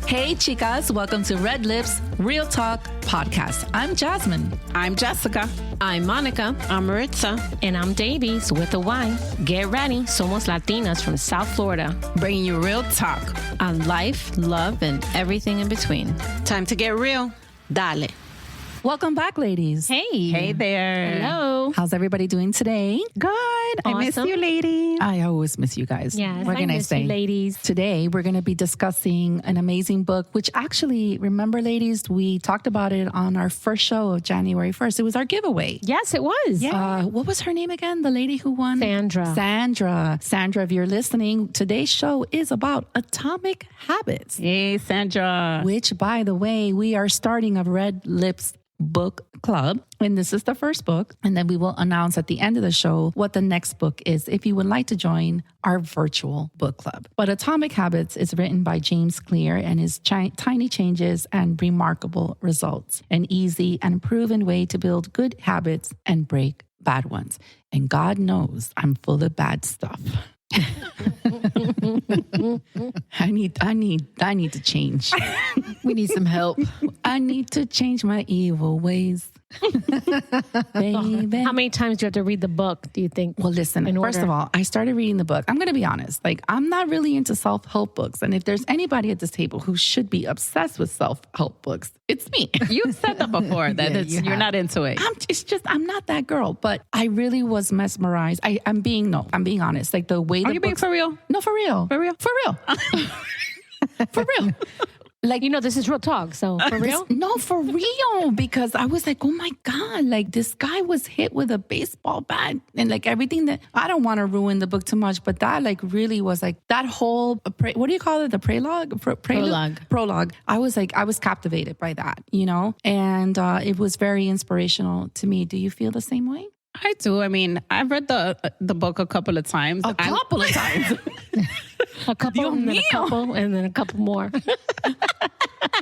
Hey, chicas, welcome to Red Lips Real Talk Podcast. I'm Jasmine. I'm Jessica. I'm Monica. I'm Maritza. And I'm Deibys with a Y. Get ready. Somos Latinas from South Florida. Bringing you real talk On life, love, and everything in between. Time to get real. Dale. Welcome back, ladies. Hey. Hey there. Hello. How's everybody doing today? Good. I miss Awesome. you, ladies. I always miss you guys. Yeah, What I can I miss say? you, ladies. Today, we're going to be discussing an amazing book, which actually, remember, ladies, we talked about it on our first show of January 1st. It was our giveaway. Yes, it was. What was her name again? The lady who won? Sandra. Sandra, if you're listening, today's show is about atomic habits, Hey, Sandra. which, by the way, we are starting a Red Lips book club. And this is the first book. And then we will announce at the end of the show what the next book is if you would like to join our virtual book club. But Atomic Habits is written by James Clear and is tiny changes and remarkable results. An easy and proven way to build good habits and break bad ones. And God knows I'm full of bad stuff. I need to change. We need some help. I need to change my evil ways. Baby. How many times do you have to read the book, do you think? Well, listen, first of all, I started reading the book. I'm going to be honest. Like, I'm not really into self-help books. And if there's anybody at this table who should be obsessed with self-help books, it's me. You've said that before, that Yeah, it's, you you're have. not into it. I'm not that girl. But I really was mesmerized. I'm being honest. Like, the way Are you being for real? No, for real. For real? For real. For real. Like, you know, this is real talk. So, for real? No, for real. Because I was like, oh my God, like this guy was hit with a baseball bat and like everything that, I don't want to ruin the book too much, but that like really was like that whole, what do you call it? The prologue? Prologue. I was captivated by that, you know, and it was very inspirational to me. Do you feel the same way? I do. I mean, I've read the book a couple of times. A couple of times. A couple, and then a couple, and then a couple more.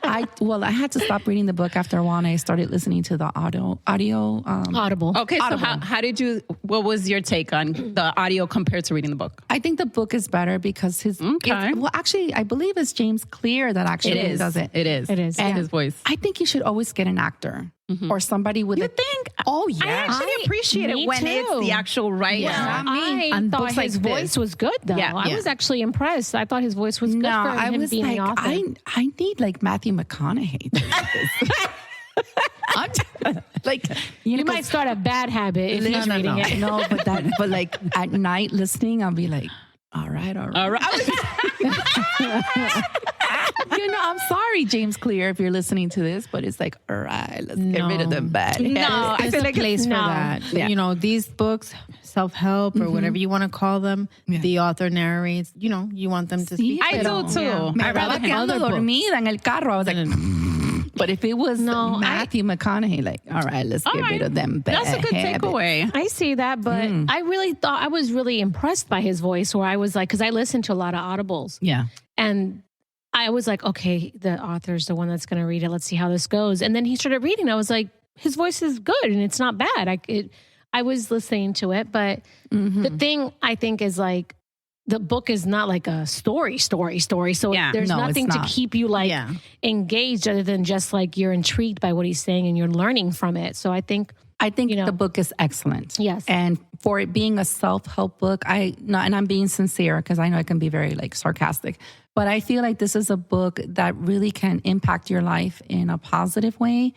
I had to stop reading the book after a while, and I started listening to the audio. Audible. Okay, so what was your take on the audio compared to reading the book? I think the book is better because actually, I believe it's James Clear that actually does it. It is. It is. And his voice. I think you should always get an actor or somebody with You think? Oh, yeah. I actually appreciate it me when it's too. the actual right. Yeah, I on thought books like his this. voice was good, though. Yeah, I yeah. was actually impressed. I thought his voice was good No, for I him was being like, the author. I need like Matthew McConaughey. To do this. Like, You might start a bad habit if he's reading it. No, but like at night listening, I'll be like, all right. All right. You know, I'm sorry, James Clear, if you're listening to this, but it's like, all right, let's get rid of them bad habits. I There's feel a like place for no. that. Yeah. You know, these books, self-help or whatever you want to call them, the author narrates, you know, you want them to speak. I do too. Yeah. Me I estaba rather quedando dormida en el carro. I was like, but if it was Matthew McConaughey, like, all right, let's get rid of them bad That's a good habits. takeaway. I see that, but I really thought I was really impressed by his voice, where I was like, because I listened to a lot of audibles. Yeah. And I was like, okay, the author's the one that's going to read it. Let's see how this goes. And then he started reading. I was like, his voice is good and it's not bad. I was listening to it, but the thing I think is like, the book is not like a story. So there's No, nothing it's to not. keep you like engaged other than just like you're intrigued by what he's saying and you're learning from it. So I think the book is excellent. Yes. And for it being a self-help book, and I'm being sincere because I know I can be very like sarcastic, but I feel like this is a book that really can impact your life in a positive way.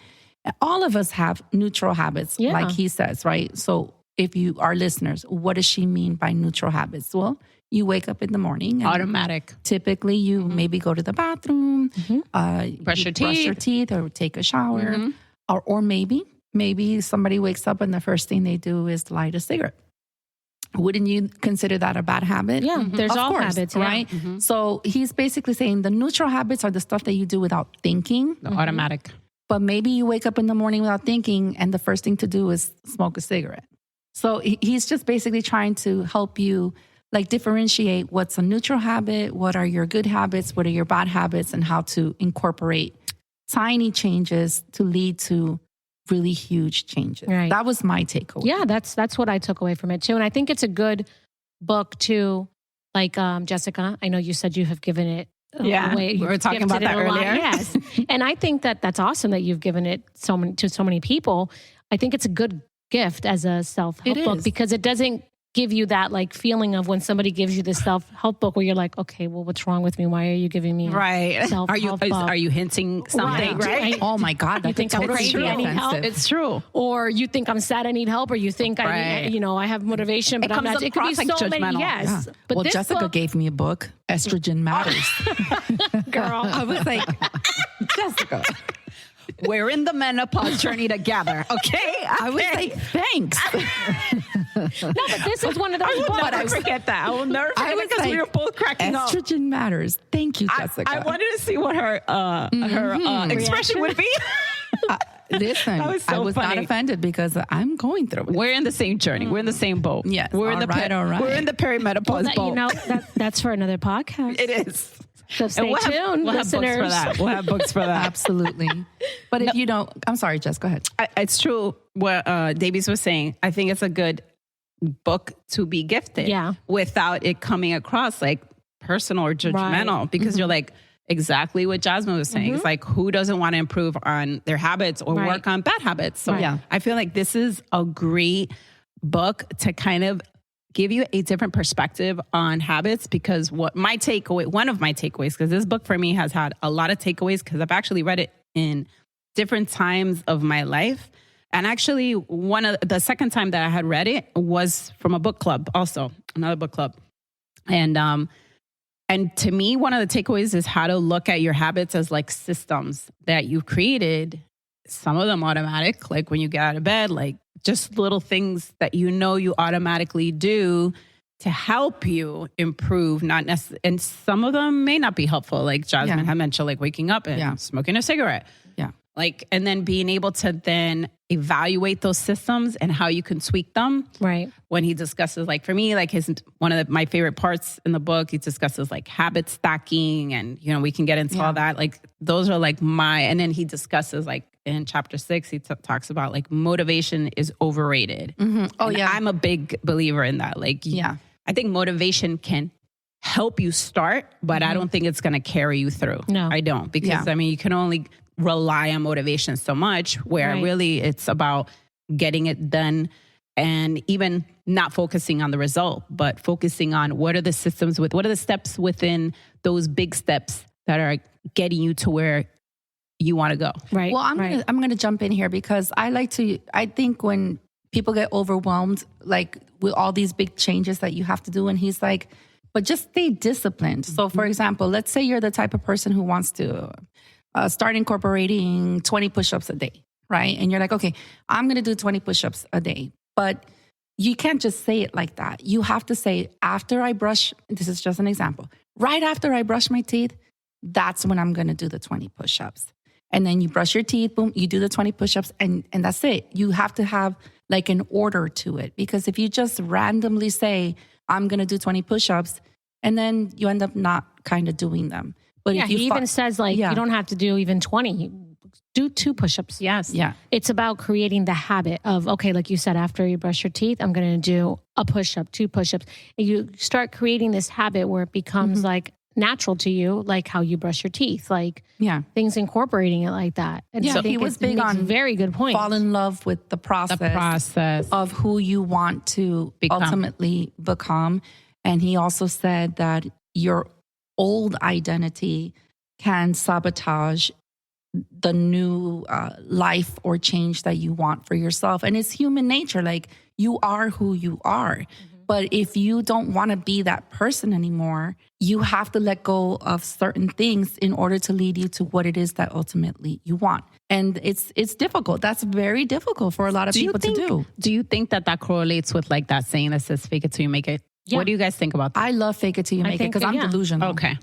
All of us have neutral habits, like he says, right? So if you are listeners, what does she mean by neutral habits? Well, you wake up in the morning. And Automatic. Typically, you maybe go to the bathroom, Brush your teeth, or take a shower, or maybe somebody wakes up and the first thing they do is light a cigarette. Wouldn't you consider that a bad habit? Yeah, there's Of all course, habits, yeah. right? So he's basically saying the neutral habits are the stuff that you do without thinking. The automatic. But maybe you wake up in the morning without thinking, and the first thing to do is smoke a cigarette. So he's just basically trying to help you like differentiate what's a neutral habit, what are your good habits, what are your bad habits, and how to incorporate tiny changes to lead to really huge changes. Right. That was my takeaway. Yeah, that's what I took away from it too. And I think it's a good book too. Like Jessica, I know you said you have given it Yeah, way we were you've talking about gifted that it a lot. earlier. Yes. And I think that that's awesome that you've given it to so many people. I think it's a good gift as a self-help It book is. because it doesn't give you that like feeling of when somebody gives you this self-help book where you're like, okay, well, what's wrong with me? Why are you giving me Right. self-help book? Are you hinting something? Right. Oh my God, that think could I'm totally crazy? be I need help? offensive. It's true. Or you think I'm sad, I need help, or you think I Right. need, I have motivation, but It I'm comes not. It could be across like so many. judgmental. Yes. Yeah. But Well, this Jessica book, gave me a book, Estrogen Matters. girl, I was like, Jessica. We're in the menopause journey together. Okay. I was like, thanks. no, but this is one of those I will books. never forget that. I will never forget it because we were both cracking up. Estrogen Matters. Thank you, Jessica. I wanted to see what her expression would be. Listen, That was so I was not funny. offended because I'm going through it. We're in the same journey. We're in the same boat. Yes. We're in the All right. we're in the perimenopause That, boat. that's for another podcast. It is. So stay And tuned, we'll have books listeners. for that. We'll have books for that. Absolutely. But if you don't, I'm sorry, Jess, go ahead. It's true what Deibys was saying. I think it's a good book to be gifted Yeah. without it coming across like personal or judgmental because you're like exactly what Jasmine was saying. It's like who doesn't want to improve on their habits or Right. work on bad habits? So Yeah. I feel like this is a great book to kind of give you a different perspective on habits because one of my takeaways, because this book for me has had a lot of takeaways because I've actually read it in different times of my life. And actually the second time that I had read it was from a book club, also another book club. And to me, one of the takeaways is how to look at your habits as like systems that you've created. Some of them automatic, like when you get out of bed, like just little things that you automatically do to help you improve, not necessarily. And some of them may not be helpful, like Jasmine had mentioned, like waking up and smoking a cigarette. Yeah. Like, and then being able to then evaluate those systems and how you can tweak them. Right. When he discusses, like for me, like one of my favorite parts in the book, he discusses like habit stacking and, we can get into all that. Like those are like and then he discusses like in chapter 6, he talks about like motivation is overrated. Mm-hmm. Oh, And yeah. I'm a big believer in that. Like, I think motivation can help you start, but I don't think it's going to carry you through. No. I don't. Because you can only rely on motivation so much where really it's about getting it done and even not focusing on the result, but focusing on what are the steps within those big steps that are getting you to where you want to go. Right. Well, I'm gonna jump in here because I think when people get overwhelmed, like with all these big changes that you have to do, and he's like, but just stay disciplined. So for example, let's say you're the type of person who wants to start incorporating 20 push-ups a day, right? And you're like, okay, I'm gonna do 20 push-ups a day. But you can't just say it like that. You have to say, after I brush, this is just an example, right after I brush my teeth, that's when I'm gonna do the 20 push-ups. And then you brush your teeth, boom, you do the 20 push-ups, and that's it. You have to have like an order to it. Because if you just randomly say, I'm going to do 20 push-ups, and then you end up not kind of doing them. But if you he even says like, you don't have to do even 20. Do 2 push-ups. Yes. Yeah. It's about creating the habit of, okay, like you said, after you brush your teeth, I'm going to do a push-up, 2 push-ups. And you start creating this habit where it becomes like natural to you, like how you brush your teeth, like things incorporating it like that. And Yeah, so he was big on very good point. fall in love with the process of who you want to ultimately become. And he also said that your old identity can sabotage the new life or change that you want for yourself. And it's human nature. Like you are who you are. But if you don't want to be that person anymore, you have to let go of certain things in order to lead you to what it is that ultimately you want. And it's difficult. That's very difficult for a lot of people to do. Do you think that correlates with like that saying that says fake it till you make it? Yeah. What do you guys think about that? I love fake it till you make it think because that, I'm delusional. Okay.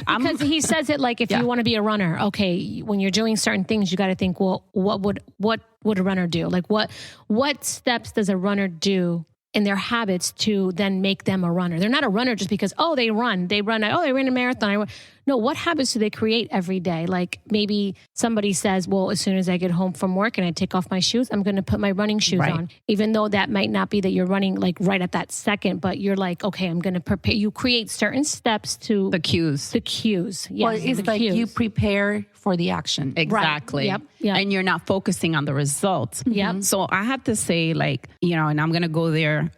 Because he says it like if you want to be a runner, okay, when you're doing certain things, you got to think, well, what would a runner do? Like what steps does a runner do in their habits to then make them a runner? They're not a runner just because, they ran a marathon. No, what habits do they create every day? Like maybe somebody says, well, as soon as I get home from work and I take off my shoes, I'm going to put my running shoes on. Even though that might not be that you're running like right at that second, but you're like, okay, I'm going to prepare. You create certain steps to The cues. the cues. Yes, Well, it's the like cues. you prepare for the action. Exactly. Yep. Yep. And you're not focusing on the results. Yep. So I have to say, like, and I'm going to go there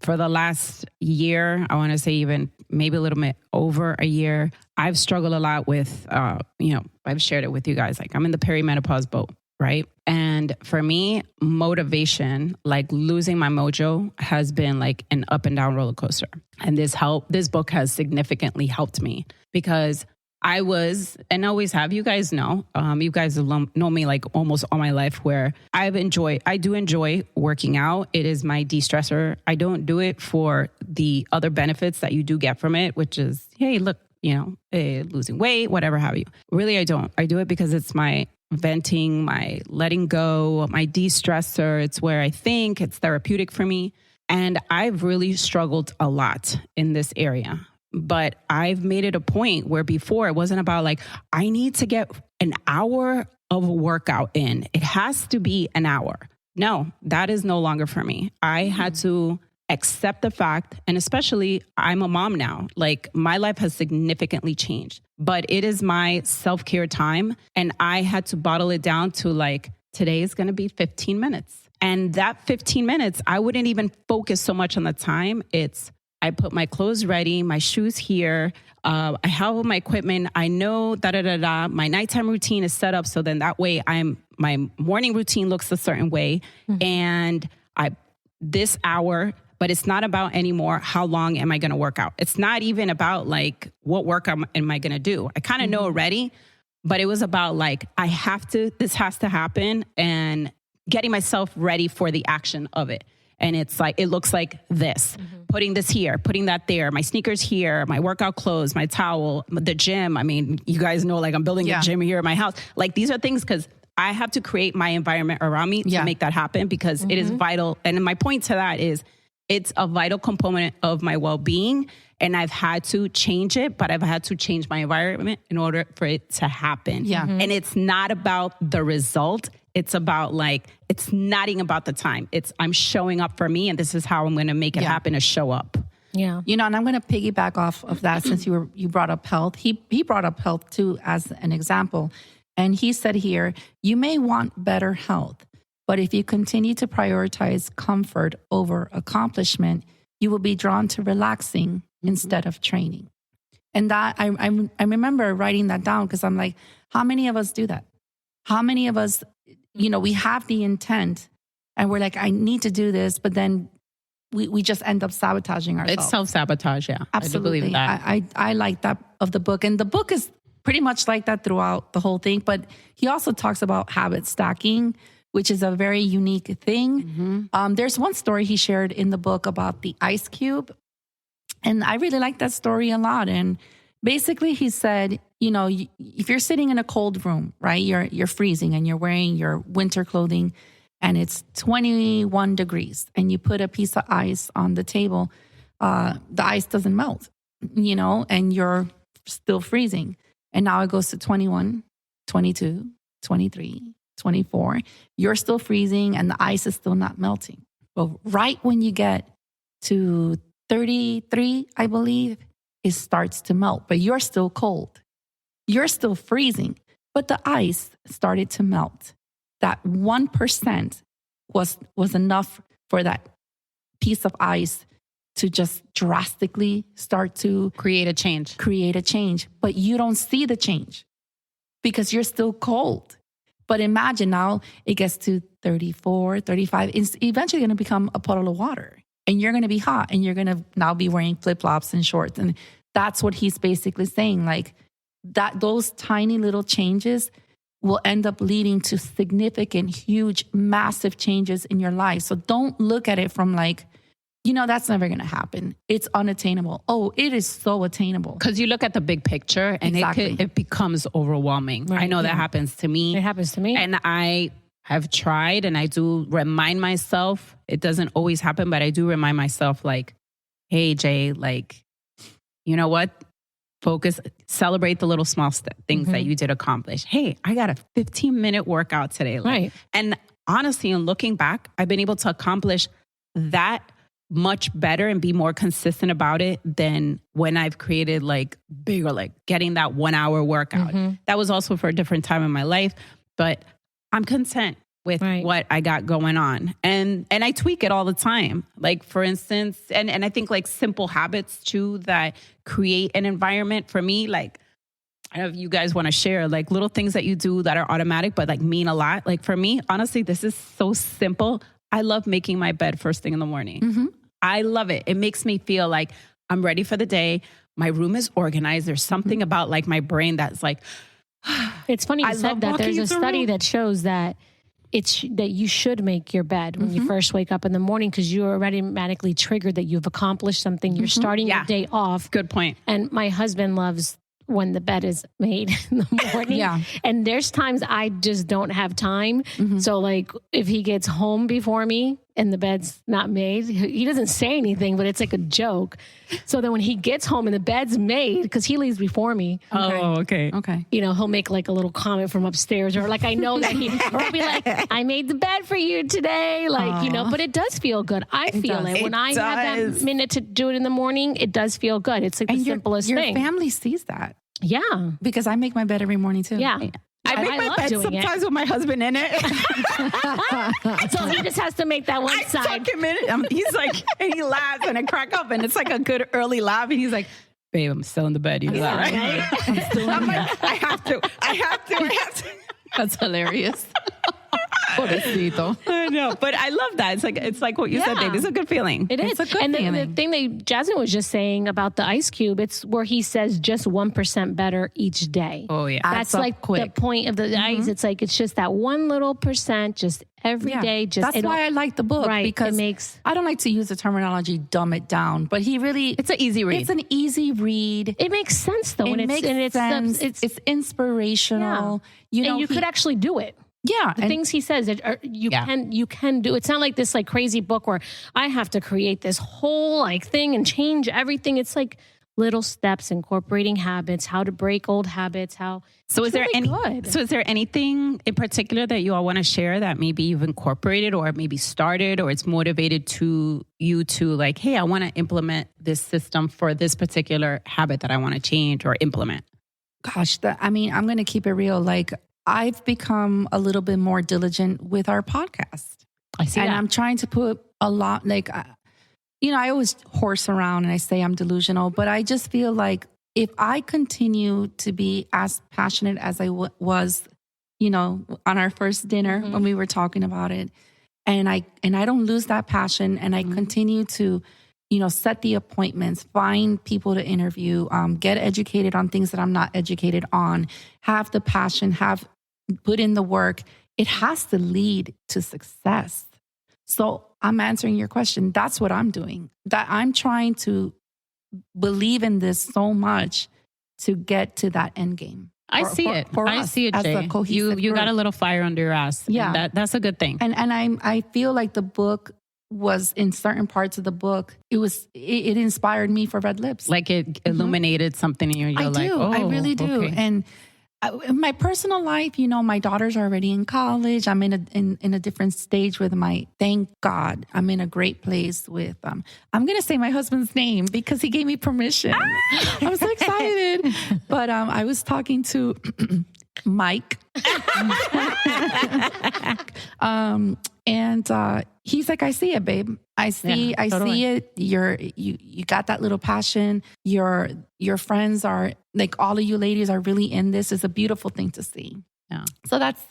for the last year. I want to say even maybe a little bit over a year. I've struggled a lot with, I've shared it with you guys. Like I'm in the perimenopause boat, right? And for me, motivation, like losing my mojo has been like an up and down roller coaster. And this book has significantly helped me because I was, and always have, you guys know, you guys have known me like almost all my life where I do enjoy working out. It is my de-stressor. I don't do it for the other benefits that you do get from it, which is, hey, look, losing weight, whatever have you. Really, I don't. I do it because it's my venting, my letting go, my de-stressor. It's where I think it's therapeutic for me. And I've really struggled a lot in this area. But I've made it a point where before it wasn't about like, I need to get an hour of a workout in. It has to be an hour. No, that is no longer for me. I had to accept the fact, and especially I'm a mom now, like my life has significantly changed, but it is my self-care time. And I had to bottle it down to like, today is going to be 15 minutes. And that 15 minutes, I wouldn't even focus so much on the time. I put my clothes ready, my shoes here. I have all my equipment. I know my nighttime routine is set up. So then that way my morning routine looks a certain way. Mm-hmm. And this hour, but it's not about anymore, how long am I going to work out? It's not even about like, what work am I going to do? I kind of know already, but it was about like, this has to happen and getting myself ready for the action of it. And it's like, it looks like this, putting this here, putting that there, my sneakers here, my workout clothes, my towel, the gym. I mean, you guys know, like I'm building a gym here at my house. Like these are things because I have to create my environment around me to make that happen because it is vital. And my point to that is it's a vital component of my well-being. And I've had to change it, but I've had to change my environment in order for it to happen. Yeah. Mm-hmm. And it's not about the result. It's about like, it's not even about the time. I'm showing up for me and this is how I'm going to make it happen to show up. Yeah. And I'm going to piggyback off of that since you brought up health. He brought up health too as an example. And he said here, you may want better health, but if you continue to prioritize comfort over accomplishment, you will be drawn to relaxing instead of training. And that I remember writing that down because I'm like, how many of us do that? How many of us, we have the intent and we're like, I need to do this, but then we just end up sabotaging ourselves. It's self-sabotage, yeah. Absolutely. I do believe that. I like that of the book. And the book is pretty much like that throughout the whole thing. But he also talks about habit stacking, which is a very unique thing. Mm-hmm. There's one story he shared in the book about the ice cube. And I really like that story a lot. And basically he said, if you're sitting in a cold room, right, you're freezing and you're wearing your winter clothing and it's 21 degrees and you put a piece of ice on the table, the ice doesn't melt, and you're still freezing. And now it goes to 21, 22, 23, 24. You're still freezing and the ice is still not melting. But right when you get to 33, I believe, it starts to melt, but you're still cold. You're still freezing, but the ice started to melt. That 1% was enough for that piece of ice to just drastically start to create a change. But you don't see the change because you're still cold. But imagine now it gets to 34, 35. It's eventually going to become a puddle of water and you're going to be hot and you're going to now be wearing flip-flops and shorts. And that's what he's basically saying. Like that, those tiny little changes will end up leading to significant, huge, massive changes in your life. So don't look at it from like, that's never going to happen. It's unattainable. Oh, it is so attainable. Because you look at the big picture and it becomes overwhelming. Right. I know that happens to me. It happens to me. And I have tried and I do remind myself, it doesn't always happen, but I do remind myself like, hey, Jay, like, you know what? Focus, celebrate the little small things that you did accomplish. Hey, I got a 15-minute workout today. Right. And honestly, in looking back, I've been able to accomplish that much better and be more consistent about it than when I've created like bigger, like getting that 1 hour workout. That was also for a different time in my life, but I'm content with what I got going on. And I tweak it all the time. Like for instance, and I think like simple habits too that create an environment for me, like I don't know if you guys want to share like little things that you do that are automatic, but like mean a lot. Like for me, honestly, this is so simple. I love making my bed first thing in the morning. I love it. It makes me feel like I'm ready for the day. My room is organized. There's something about like my brain that's like, it's funny you said that. There's a study that shows that that you should make your bed when you first wake up in the morning because you're already automatically triggered that you've accomplished something. You're starting your day off. Good point. And my husband loves when the bed is made in the morning. And there's times I just don't have time. So like if he gets home before me and the bed's not made, he doesn't say anything, but it's like a joke. So then when he gets home and the bed's made, because he leaves before me. Okay. You know, he'll make like a little comment from upstairs or like I know that he'll be like, I made the bed for you today. Like, you know, but it does feel good. I feel it. When I have that minute to do it in the morning, it does feel good. It's like the simplest thing. Your family sees that. Yeah. Because I make my bed every morning too. Yeah. I make my bed sometimes with my husband in it. So he just has to make that one side. I tuck him in. He's like, and he laughs and I crack up and it's like a good early laugh. And he's like, babe, I'm still in the bed. You know that, right? I'm like, I have to. That's hilarious. Pobrecito. I know, but I love that. It's like what you said, babe. It's a good feeling. It is. It's a good feeling. The thing that Jasmine was just saying about the ice cube, it's where he says just 1% better each day. Oh yeah, that's like the point of the ice. It's like it's just that one little percent, just every day. Just that's why I like the book because it makes. I don't like to use the terminology dumb it down, but he really it's an easy read. It's an easy read. It makes sense though, and it's inspirational. You know, and you could actually do it. Yeah, the things he says you can do. It's not like this like crazy book where I have to create this whole like thing and change everything. It's like little steps, incorporating habits, how to break old habits. So is there anything in particular that you all want to share that maybe you've incorporated or maybe started or it's motivated to you to like, hey, I want to implement this system for this particular habit that I want to change or implement? Gosh, I'm going to keep it real. Like, I've become a little bit more diligent with our podcast. I see and that. I'm trying to put a lot, like, you know, I always horse around and I say I'm delusional, but I just feel like if I continue to be as passionate as I was, you know, on our first dinner when we were talking about it, and I don't lose that passion and I continue to, you know, set the appointments, find people to interview, get educated on things that I'm not educated on, have the passion, put in the work, it has to lead to success. So I'm answering your question. That's what I'm doing. That I'm trying to believe in this so much to get to that end game. I see it, Jay. You got a little fire under your ass. Yeah. That's a good thing. And I feel like the book was in certain parts of the book, it inspired me for Red Lips. Like it illuminated something in you. I do. I really do. Okay. And in my personal life, you know, my daughters are already in college. I'm in a different stage with thank God, I'm in a great place with, I'm going to say my husband's name because he gave me permission. I'm so excited. But I was talking to Mike. And he's like, I see it, babe. I see it. You got that little passion. Your friends are like, all of you ladies are really in this. It's a beautiful thing to see. Yeah. So that's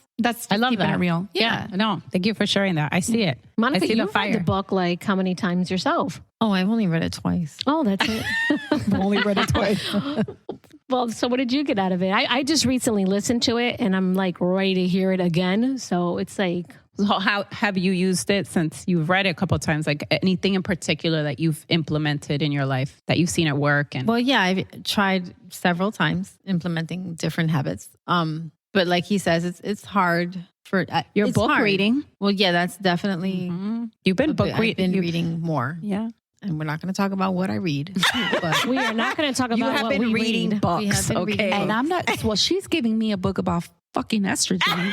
I love that. It real. Yeah. No, thank you for sharing that. I see it. Monica, I see you've read the book like how many times yourself? Oh, I've only read it twice. Oh, that's it. I've only read it twice. Well, so what did you get out of it? I just recently listened to it and I'm like ready to hear it again. So it's like... So how have you used it since you've read it a couple of times? Like anything in particular that you've implemented in your life that you've seen at work? And well, yeah, I've tried several times implementing different habits. But like he says, it's hard for your book reading. Well, yeah, that's definitely you've been book reading. I've been reading more. Yeah. and we're not going to talk about what I read. But We are not going to talk about You have what been we reading read. books, We have been reading okay? And I'm not, well, she's giving me a book about fucking estrogen.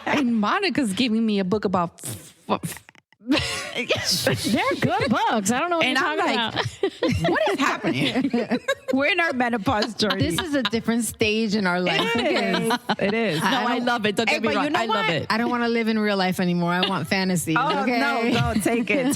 and Monica's giving me a book about They're good books. I don't know what And you're I'm talking like, about. what is happening? We're in our menopause journey. this is a different stage in our life. Okay? It is. No, I love it. Don't get me but wrong. you know I love what? it. I don't want to live in real life anymore. I want fantasy. Oh, okay? no, take it.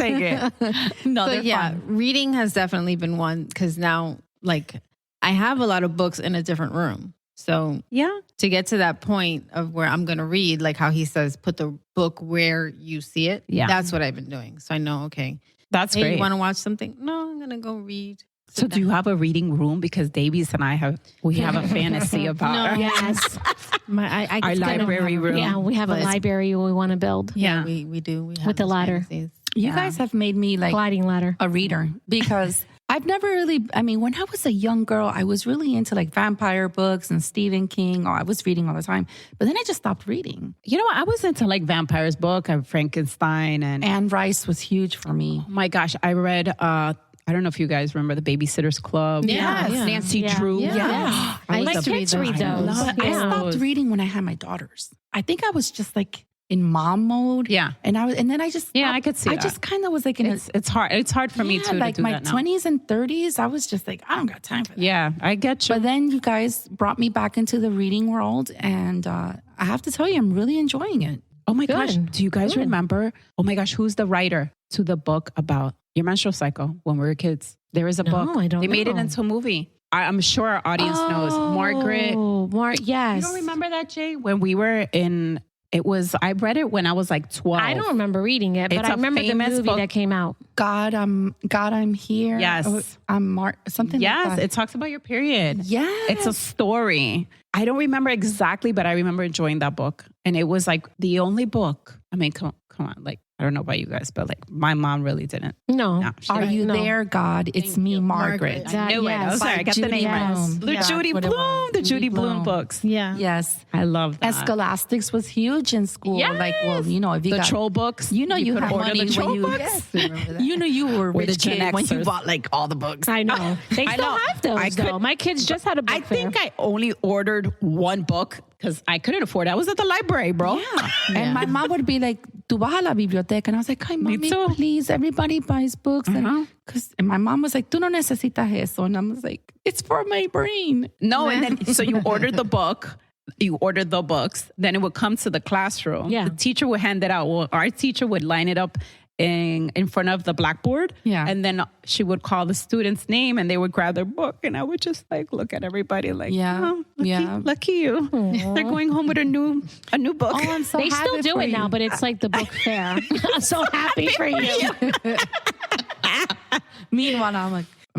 No, So they're yeah, fun. reading has definitely been one because now, like, I have a lot of books in a different room. So Yeah. to get to that point of where I'm going to read, like how he says, put the book where you see it. Yeah. That's what I've been doing. So I know, okay, That's hey, great. you want to watch something? No, I'm going to go read. So do you have a reading room? Because Deibys and I have a fantasy about Yes. I our just kinda library have a room. Yeah, we have a But- library we want to build. Yeah, we do. We have With the those ladder. fantasies. You guys have made me like Gliding ladder. a reader because I've never really, I mean, when I was a young girl, I was really into like vampire books and Stephen King. Oh, I was reading all the time. But then I just stopped reading. You know what? I was into like Vampire's book and Frankenstein and Anne Rice was huge for me. oh my gosh, I read I don't know if you guys remember the Babysitter's Club. Yeah, yeah. Nancy Yeah. Drew. Yeah. Yes. I My used to kids read I those. love But I Yeah. stopped reading when I had my daughters. I think I was just like in mom mode. Yeah. And then I just, Yeah, I could see I that. just kind of was like in It's hard. It's hard for me too like to do my that now. 20s and 30s. I was just like, I don't got time for that. Yeah, I get you. But then you guys brought me back into the reading world. And I have to tell you, I'm really enjoying it. Oh my gosh. Good. Do you guys Good. remember? Oh my gosh, who's the writer to the book about your menstrual cycle when we were kids? There is a No, book. I don't They made it know. into a movie. I'm sure our audience knows. Margaret. Oh, yes. You don't remember that, Jay? When we were in, I read it when I was like 12. I don't remember reading it, but It's I a remember the famous movie book. that came out. God, I'm here. Yes. Oh, I'm something Yes, like that. it talks about your period. Yes. It's a story. I don't remember exactly, but I remember enjoying that book. And it was like the only book. I mean, come on. Like, I don't know about you guys, but like my mom really didn't. No. No, she Are didn't. you No. there, God? It's me, Margaret. Margaret. I knew it. I was Yes. sorry. I got the Judy name right. Blume. The Yeah, Judy that's what it Blume. was. The Judy Blume Blume. books. Yeah. Yes. I love that. And Scholastics was huge in school. Like, well, you know, if you the got troll books. you know you could had order money the when troll you books. yes, remember that. you know you were a We're the rich Gen kid when you Xers. bought like all the books. I know. They I still know. have those, I could- though. My kids just had a book I think I only ordered one book because I couldn't afford it. I was at the library, bro. Yeah. And my mom would be like, "Tu vas a la biblioteca?" And I was like, "Hi, mommy, too. please. Everybody buys books." And my mom was like, "Tú no necesitas eso." And I was like, "It's for my brain." No, and then so you ordered the book. You ordered the books. Then it would come to the classroom. Yeah. The teacher would hand it out. Well, our teacher would line it up in front of the blackboard. Yeah. And then she would call the student's name and they would grab their book. And I would just like look at everybody like, Yeah. oh, lucky, Yeah. lucky you. They're going home with a new book. Oh, I'm so They still happy do for it now, you. but it's like the book fair. I'm so happy for you. Meanwhile, I'm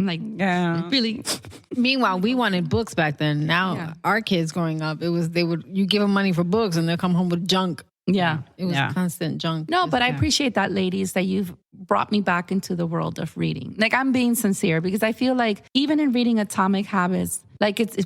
like, Yeah. really. Meanwhile, we wanted books back then. Now, Yeah. our kids growing up, you give them money for books and they'll come home with junk. Yeah. It was Yeah. constant junk. No, but I appreciate that, ladies, that you've brought me back into the world of reading. Like, I'm being sincere because I feel like even in reading Atomic Habits, like it's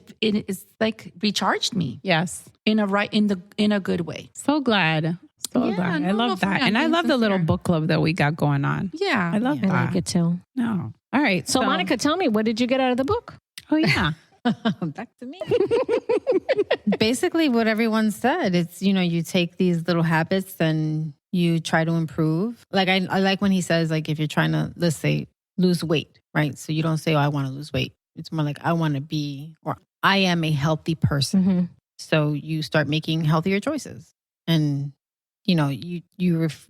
like recharged me Yes. in a good way. So glad. So Yeah, glad. I no, love for me, that. I'm And I being love the little sincere. book club that we got going on. Yeah. I love I that. like it too. No. All right. So, Monica, tell me, what did you get out of the book? Oh, yeah. Back to me. Basically, what everyone said. It's, you take these little habits and you try to improve. Like, I like when he says, like, if you're trying to, let's say, lose weight, right? So you don't say, oh, I want to lose weight. It's more like, I want to be, or I am a healthy person. Mm-hmm. So you start making healthier choices. And, you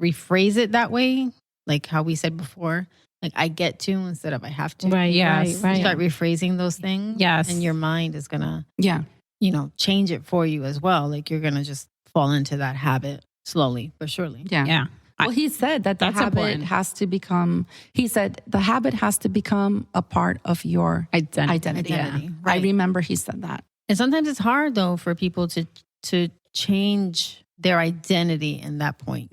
rephrase it that way, like how we said before. Like, I get to instead of I have to. Right, Yes. right, You right. start rephrasing those things. Yes. And your mind is going to, Yeah. change it for you as well. Like, you're going to just fall into that habit slowly but surely. Yeah. Yeah. Well, he said that the That's habit important. has to become, a part of your identity. Yeah. I Right. remember he said that. And sometimes it's hard, though, for people to change their identity in that point,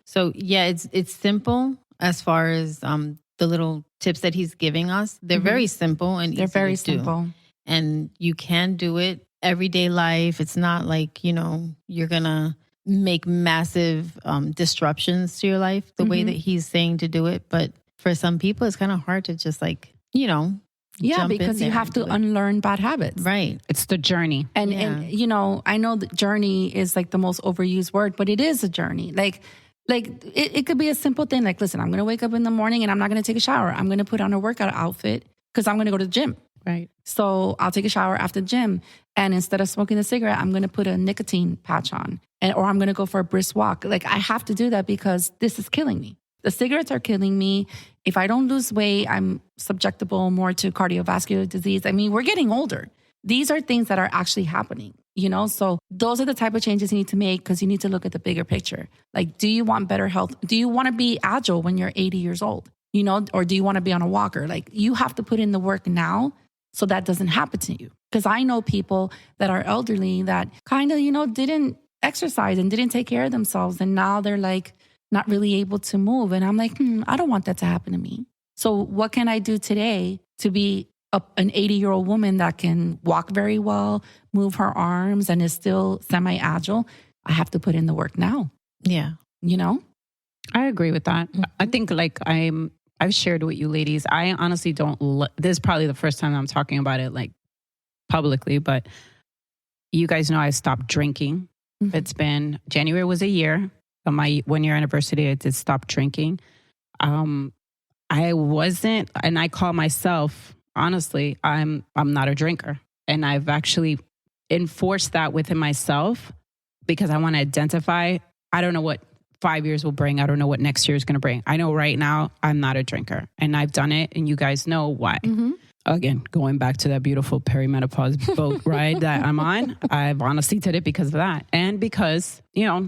So, yeah, it's simple as far as the little tips that he's giving us. They're very simple and They're easy very to do. simple. And you can do it everyday life. It's not like, you're going to make massive disruptions to your life the way that he's saying to do it. But for some people, it's kind of hard to just like, Yeah, jump in because you there have and to do it. unlearn bad habits. Right. It's the journey. And, Yeah. and I know that journey is like the most overused word, but it is a journey. Like it could be a simple thing. Like, listen, I'm going to wake up in the morning and I'm not going to take a shower. I'm going to put on a workout outfit because I'm going to go to the gym. Right. So I'll take a shower after the gym. And instead of smoking a cigarette, I'm going to put a nicotine patch on, or I'm going to go for a brisk walk. Like, I have to do that because this is killing me. The cigarettes are killing me. If I don't lose weight, I'm susceptible more to cardiovascular disease. I mean, we're getting older. These are things that are actually happening, So those are the type of changes you need to make because you need to look at the bigger picture. Like, do you want better health? Do you want to be agile when you're 80 years old? Or do you want to be on a walker? Like, you have to put in the work now so that doesn't happen to you. Because I know people that are elderly that kind of, didn't exercise and didn't take care of themselves. And now they're like not really able to move. And I'm like, I don't want that to happen to me. So what can I do today to be an 80-year-old woman that can walk very well, move her arms, and is still semi-agile? I have to put in the work now. Yeah. I agree with that. I think like I've shared with you ladies, I honestly don't, this is probably the first time I'm talking about it like publicly, but you guys know I stopped drinking. Mm-hmm. It's been, January was a year of my 1-year anniversary. I did stop drinking. I wasn't, and I call myself, honestly, I'm not a drinker. And I've actually enforced that within myself because I want to identify, I don't know what 5 years will bring. I don't know what next year is going to bring. I know right now I'm not a drinker and I've done it and you guys know why. Mm-hmm. Again, going back to that beautiful perimenopause boat ride that I'm on, I've honestly did it because of that. And because,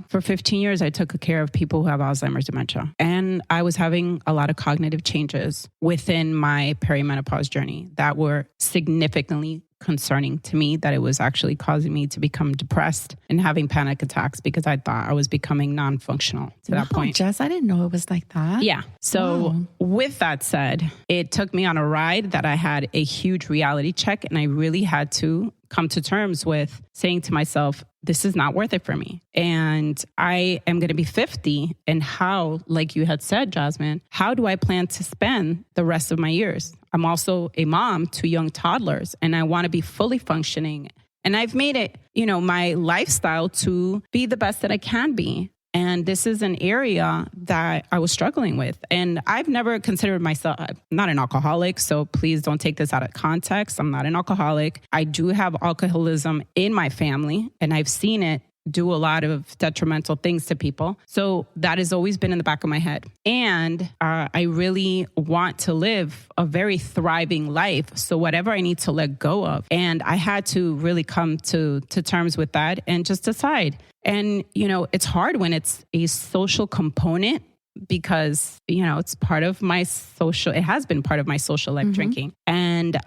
for 15 years, I took care of people who have Alzheimer's dementia. And I was having a lot of cognitive changes within my perimenopause journey that were significantly concerning to me, that it was actually causing me to become depressed and having panic attacks because I thought I was becoming non-functional to that point. Jess, I didn't know it was like that. Yeah. So with that said, it took me on a ride that I had a huge reality check and I really had to come to terms with saying to myself, this is not worth it for me. And I am going to be 50. And how, like you had said, Jasmine, how do I plan to spend the rest of my years? I'm also a mom to young toddlers and I want to be fully functioning. And I've made it, my lifestyle to be the best that I can be. And this is an area that I was struggling with. And I've never considered myself, I'm not an alcoholic, so please don't take this out of context. I'm not an alcoholic. I do have alcoholism in my family, and I've seen it do a lot of detrimental things to people. So that has always been in the back of my head. And I really want to live a very thriving life. So whatever I need to let go of. And I had to really come to terms with that and just decide. And, it's hard when it's a social component because, it's part of my it has been part of my social life, drinking. And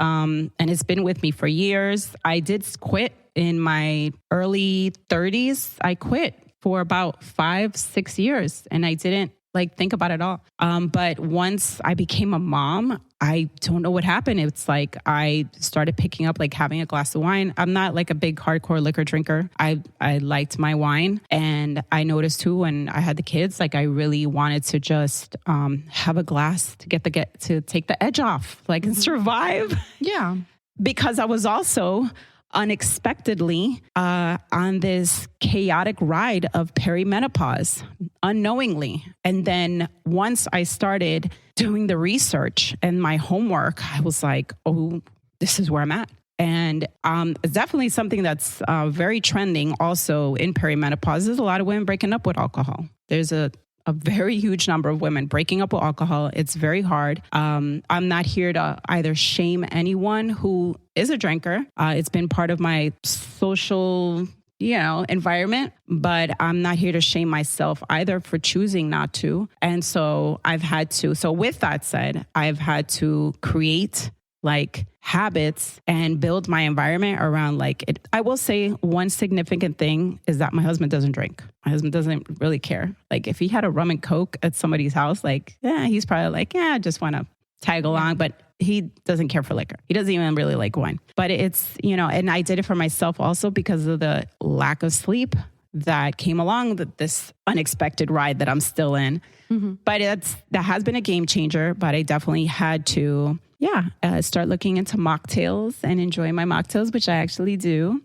it's been with me for years. I did quit in my early 30s. I quit for about 5-6 years and I didn't think about it all. But once I became a mom, I don't know what happened. It's like I started picking up having a glass of wine. I'm not a big hardcore liquor drinker. I liked my wine, and I noticed too when I had the kids, I really wanted to just have a glass to take the edge off, and survive. Yeah, because I was also unexpectedly on this chaotic ride of perimenopause unknowingly. And then once I started doing the research and my homework, I was like, oh, this is where I'm at. And it's definitely something that's very trending also in perimenopause. There's a lot of women breaking up with alcohol. There's a very huge number of women breaking up with alcohol. It's very hard. I'm not here to either shame anyone who is a drinker. It's been part of my social, environment, but I'm not here to shame myself either for choosing not to. And so with that said, I've had to create habits and build my environment around it. I will say one significant thing is that my husband doesn't drink. My husband doesn't really care. If he had a rum and Coke at somebody's house, he's probably I just want to tag along, but he doesn't care for liquor. He doesn't even really like wine. But it's, and I did it for myself also because of the lack of sleep. that came along with this unexpected ride that I'm still in. But that has been a game changer. But I definitely had to, start looking into mocktails and enjoy my mocktails, which I actually do.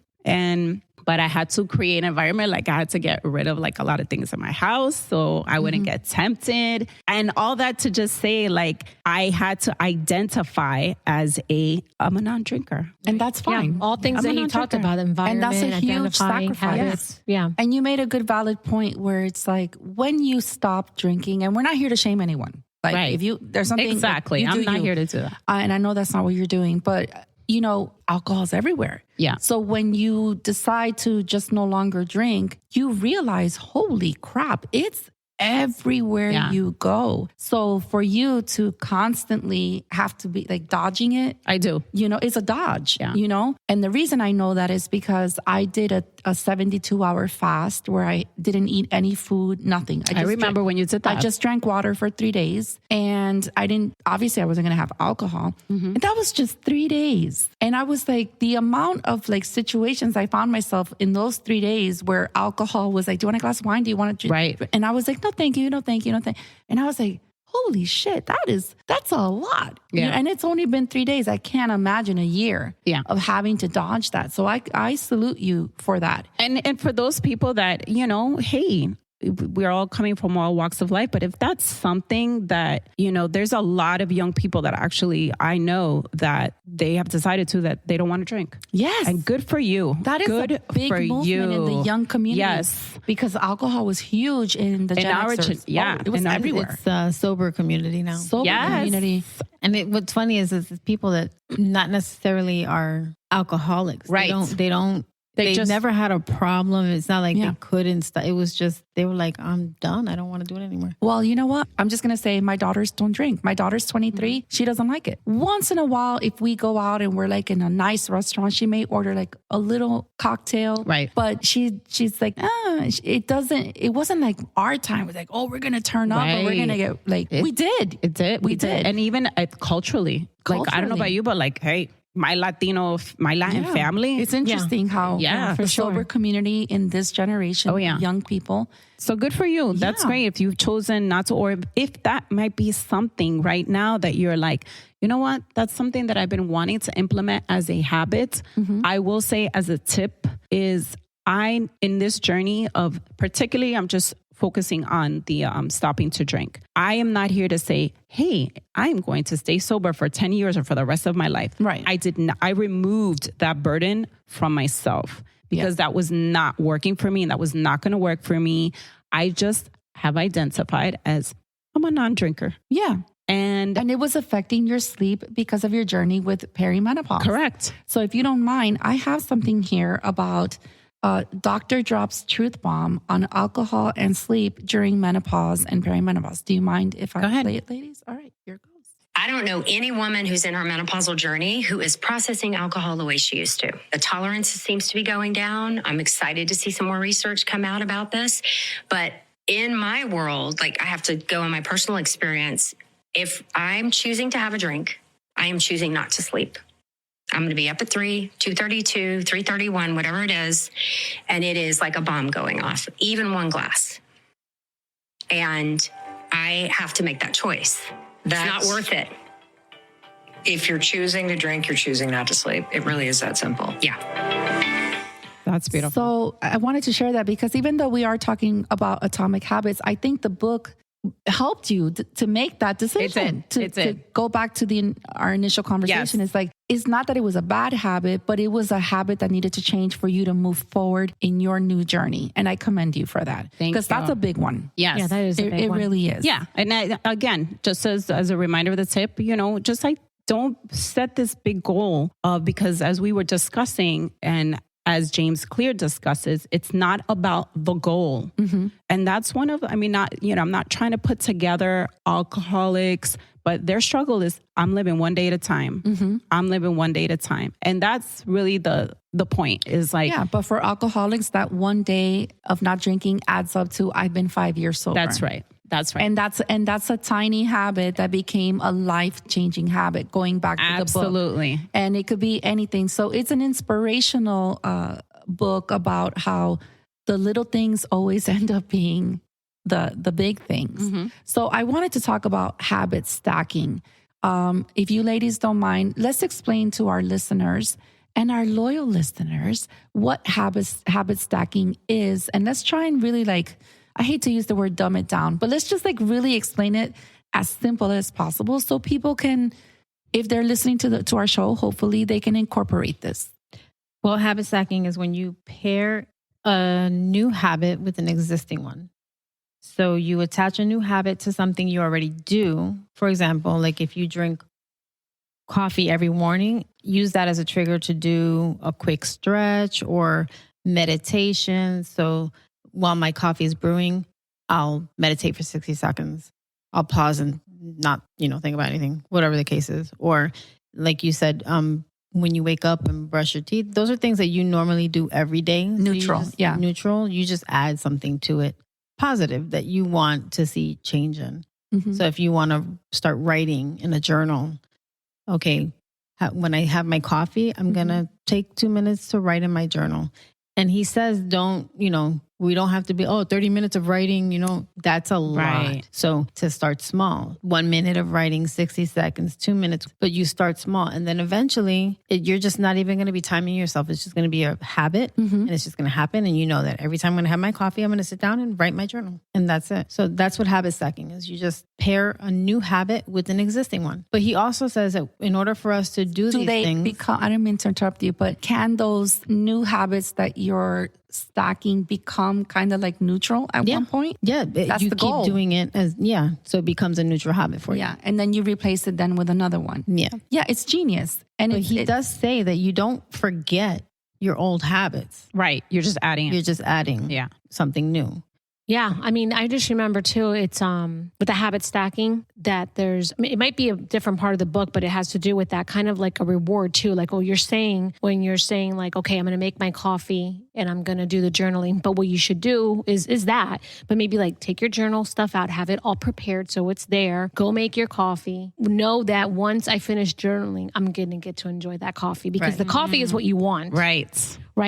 But I had to create an environment, like I had to get rid of like a lot of things in my house so I wouldn't get tempted. And all that to just say, like, I had to identify as I'm a non-drinker. And that's fine. Yeah, all things that he talked about, environment, and that's a huge identifying sacrifice. habits. Yeah. And you made a good valid point where it's like, when you stop drinking, and we're not here to shame anyone. Like, Right. if there's something. Exactly. You do I'm not you. here to do that. And I know that's not what you're doing, but alcohol's everywhere. Yeah. So when you decide to just no longer drink, you realize, holy crap, it's everywhere you go. So for you to constantly have to be like dodging it, I do. it's a dodge, And the reason I know that is because I did a 72-hour fast where I didn't eat any food, nothing. I remember when you did that. I just drank water for 3 days, and obviously I wasn't going to have alcohol. And that was just 3 days. And I was like, the amount of like situations I found myself in those 3 days where alcohol was like, do you want a glass of wine? Do you want to drink? Right. And I was like, no, thank you. No, thank you. No, thank you. And I was like, holy shit, that's a lot. Yeah. And it's only been 3 days. I can't imagine a year of having to dodge that. So I salute you for that. And for those people that, hey, we're all coming from all walks of life. But if that's something that, there's a lot of young people that actually I know that they have decided that they don't want to drink. Yes. And good for you. That is good a big for movement you. in the young community. Yes. Because alcohol was huge in the Gen Xers. It was everywhere. It's a sober community now. Sober community. And what's funny is it's people that not necessarily are alcoholics. Right. They just never had a problem. It's not like Yeah. they couldn't. It was just, they were like, I'm done. I don't want to do it anymore. Well, you know what? I'm just going to say my daughters don't drink. My daughter's 23. She doesn't like it. Once in a while, if we go out and we're like in a nice restaurant, she may order like a little cocktail. Right. But she's like, it wasn't like our time. It was like, oh, we're going to turn up and we're going to get like, we did. It did. We did. And even culturally, like, I don't know about you, but like, hey, my Latin family. It's interesting how the sober community in this generation, young people. So good for you. That's great. If you've chosen not to, or if that might be something right now that you're like, you know what, that's something that I've been wanting to implement as a habit. I will say as a tip is in this journey of particularly, I'm just focusing on the stopping to drink. I am not here to say, hey, I am going to stay sober for 10 years or for the rest of my life. Right. I did not. I removed that burden from myself because that was not working for me and that was not going to work for me. I just have identified as I'm a non-drinker. Yeah. And it was affecting your sleep because of your journey with perimenopause. Correct. So if you don't mind, I have something here about Dr. Drop's truth bomb on alcohol and sleep during menopause and perimenopause. Do you mind if I play it, ladies? All right, here it goes. I don't know any woman who's in her menopausal journey who is processing alcohol the way she used to. The tolerance seems to be going down. I'm excited to see some more research come out about this. But in my world, like I have to go on my personal experience. If I'm choosing to have a drink, I am choosing not to sleep. I'm going to be up at 3, 2:32, 3:31, whatever it is. And it is like a bomb going off, even one glass. And I have to make that choice. It's not worth it. If you're choosing to drink, you're choosing not to sleep. It really is that simple. Yeah. That's beautiful. So I wanted to share that because even though we are talking about atomic habits, I think the book helped you to make that decision. To go back to our initial conversation. Yes. It's like, it's not that it was a bad habit, but it was a habit that needed to change for you to move forward in your new journey. And I commend you for that. Because that's a big one. Yes. Yeah, that is a big one. It really is. Yeah. And again, just as a reminder of the tip, just like don't set this big goal because as we were discussing and as James Clear discusses, it's not about the goal. Mm-hmm. And that's one of, I'm not trying to put together alcoholics, but their struggle is I'm living one day at a time. Mm-hmm. I'm living one day at a time. And that's really the point is like. Yeah, but for alcoholics, that one day of not drinking adds up to I've been 5 years sober. That's right. That's right. And that's a tiny habit that became a life-changing habit, going back to the book. Absolutely. And it could be anything. So it's an inspirational book about how the little things always end up being the big things. So I wanted to talk about habit stacking. If you ladies don't mind, let's explain to our listeners and our loyal listeners what habit stacking is. And let's try and really I hate to use the word dumb it down, but let's just really explain it as simple as possible so people can, if they're listening to our show, hopefully they can incorporate this. Well, habit stacking is when you pair a new habit with an existing one. So you attach a new habit to something you already do. For example, like if you drink coffee every morning, use that as a trigger to do a quick stretch or meditation. So while my coffee is brewing, I'll meditate for 60 seconds. I'll pause and not, think about anything, whatever the case is. Or like you said, when you wake up and brush your teeth, those are things that you normally do every day. Neutral. So neutral. You just add something to it positive that you want to see change in. So if you want to start writing in a journal, okay, when I have my coffee, I'm going to take 2 minutes to write in my journal. And he says, we don't have to be, 30 minutes of writing, that's a lot. Right. So to start small, 1 minute of writing, 60 seconds, 2 minutes, but you start small. And then eventually you're just not even going to be timing yourself. It's just going to be a habit and it's just going to happen. And you know that every time I'm going to have my coffee, I'm going to sit down and write my journal. And that's it. So that's what habit stacking is. You just pair a new habit with an existing one. But he also says that in order for us to do these things. I didn't mean to interrupt you, but can those new habits that you're stacking become kind of like neutral at one point? Yeah, that's you the keep goal. doing it so it becomes a neutral habit for you. Yeah, and then you replace it then with another one. Yeah, it's genius. And but he does say that you don't forget your old habits. Right. You're just adding You're just adding something new. Yeah. I mean, I just remember too, it's with the habit stacking that it might be a different part of the book, but it has to do with that kind of like a reward too. Like, when you're saying like, okay, I'm going to make my coffee and I'm going to do the journaling. But what you should do is that, but maybe like take your journal stuff out, have it all prepared so it's there. Go make your coffee. Know that once I finish journaling, I'm going to get to enjoy that coffee because the coffee is what you want. Right.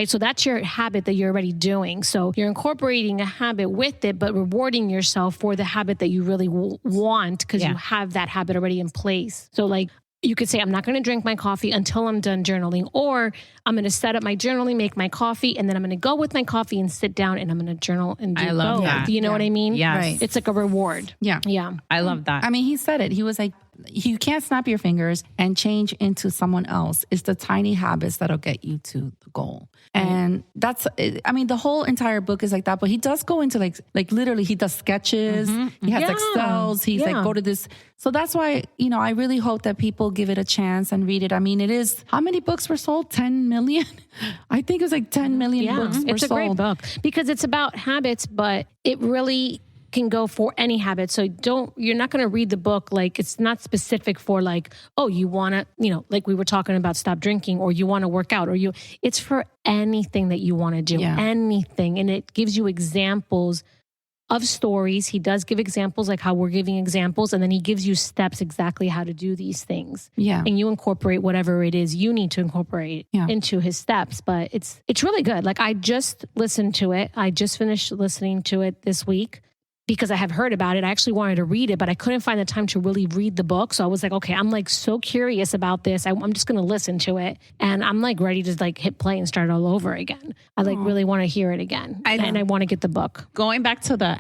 So that's your habit that you're already doing. So you're incorporating a habit with it, but rewarding yourself for the habit that you really want because you have that habit already in place. So like you could say, I'm not going to drink my coffee until I'm done journaling, or I'm going to set up my journaling, make my coffee, and then I'm going to go with my coffee and sit down and I'm going to journal and do I love that. Do you know what I mean? Yes. Right. It's like a reward. Yeah. I love that. I mean, he said it. He was like, you can't snap your fingers and change into someone else. It's the tiny habits that'll get you to the goal. And that's, I mean, the whole entire book is like that, but he does go into like literally he does sketches. He has Excels. He's like, go to this. So that's why, I really hope that people give it a chance and read it. I mean, it is, how many books were sold? 10 million? I think it was like 10 million books were sold. It's a great book because it's about habits, but it really can go for any habit. So you're not going to read the book like it's not specific for like, oh, you want to, like we were talking about stop drinking or you want to work out it's for anything that you want to do, anything. And it gives you examples of stories. He does give examples like how we're giving examples. And then he gives you steps exactly how to do these things. Yeah. And you incorporate whatever it is you need to incorporate into his steps. But it's really good. Like I just listened to it. I just finished listening to it this week. Because I have heard about it. I actually wanted to read it, but I couldn't find the time to really read the book. So I was like, okay, I'm like so curious about this. I'm just going to listen to it. And I'm like ready to like hit play and start all over again. I like really want to hear it again. And I want to get the book. Going back to the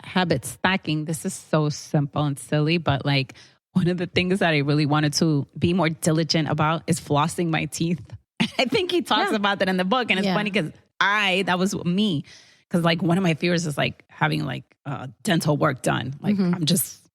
habit stacking, this is so simple and silly, but like one of the things that I really wanted to be more diligent about is flossing my teeth. I think he talks about that in the book. And it's funny because that was me. Because like one of my fears is like having like dental work done. Like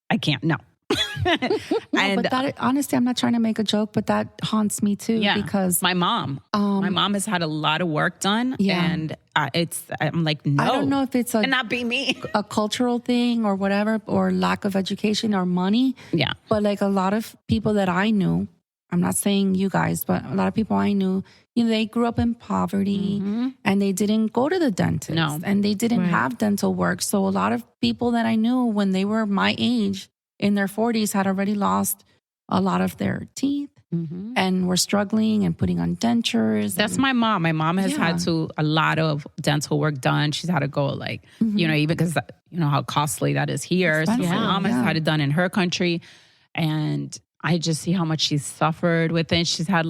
I can't, no. But that, honestly, I'm not trying to make a joke, but that haunts me too. Yeah, because my mom has had a lot of work done. Yeah. And I'm like, no. I don't know if it's cannot be me. A cultural thing or whatever, or lack of education or money. Yeah. But like a lot of people that I knew, I'm not saying you guys, but a lot of people I knew, they grew up in poverty and they didn't go to the dentist and they didn't have dental work. So a lot of people that I knew when they were my age in their 40s had already lost a lot of their teeth. and we're struggling and putting on dentures. That's my mom. My mom has had a lot of dental work done. She's had to go like, even because how costly that is here. So my mom has had it done in her country. And I just see how much she's suffered with it. She's had,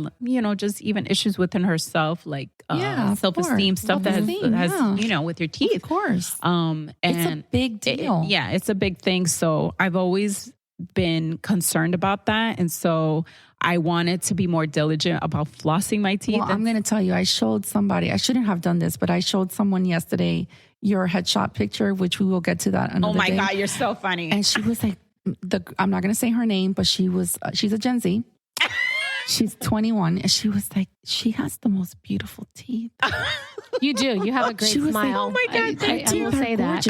just even issues within herself, like self-esteem stuff that has with your teeth. Of course. And it's a big deal. It's a big thing. So I've always been concerned about that. And so I wanted to be more diligent about flossing my teeth. Well, I'm going to tell you, I showed somebody, I shouldn't have done this, but I showed someone yesterday your headshot picture, which we will get to that another day. Oh my God, you're so funny. And she was like, I'm not going to say her name, but she's a Gen Z. She's 21. And she was like, she has the most beautiful teeth. You do. You have a great smile. Like, oh my God, I will say that.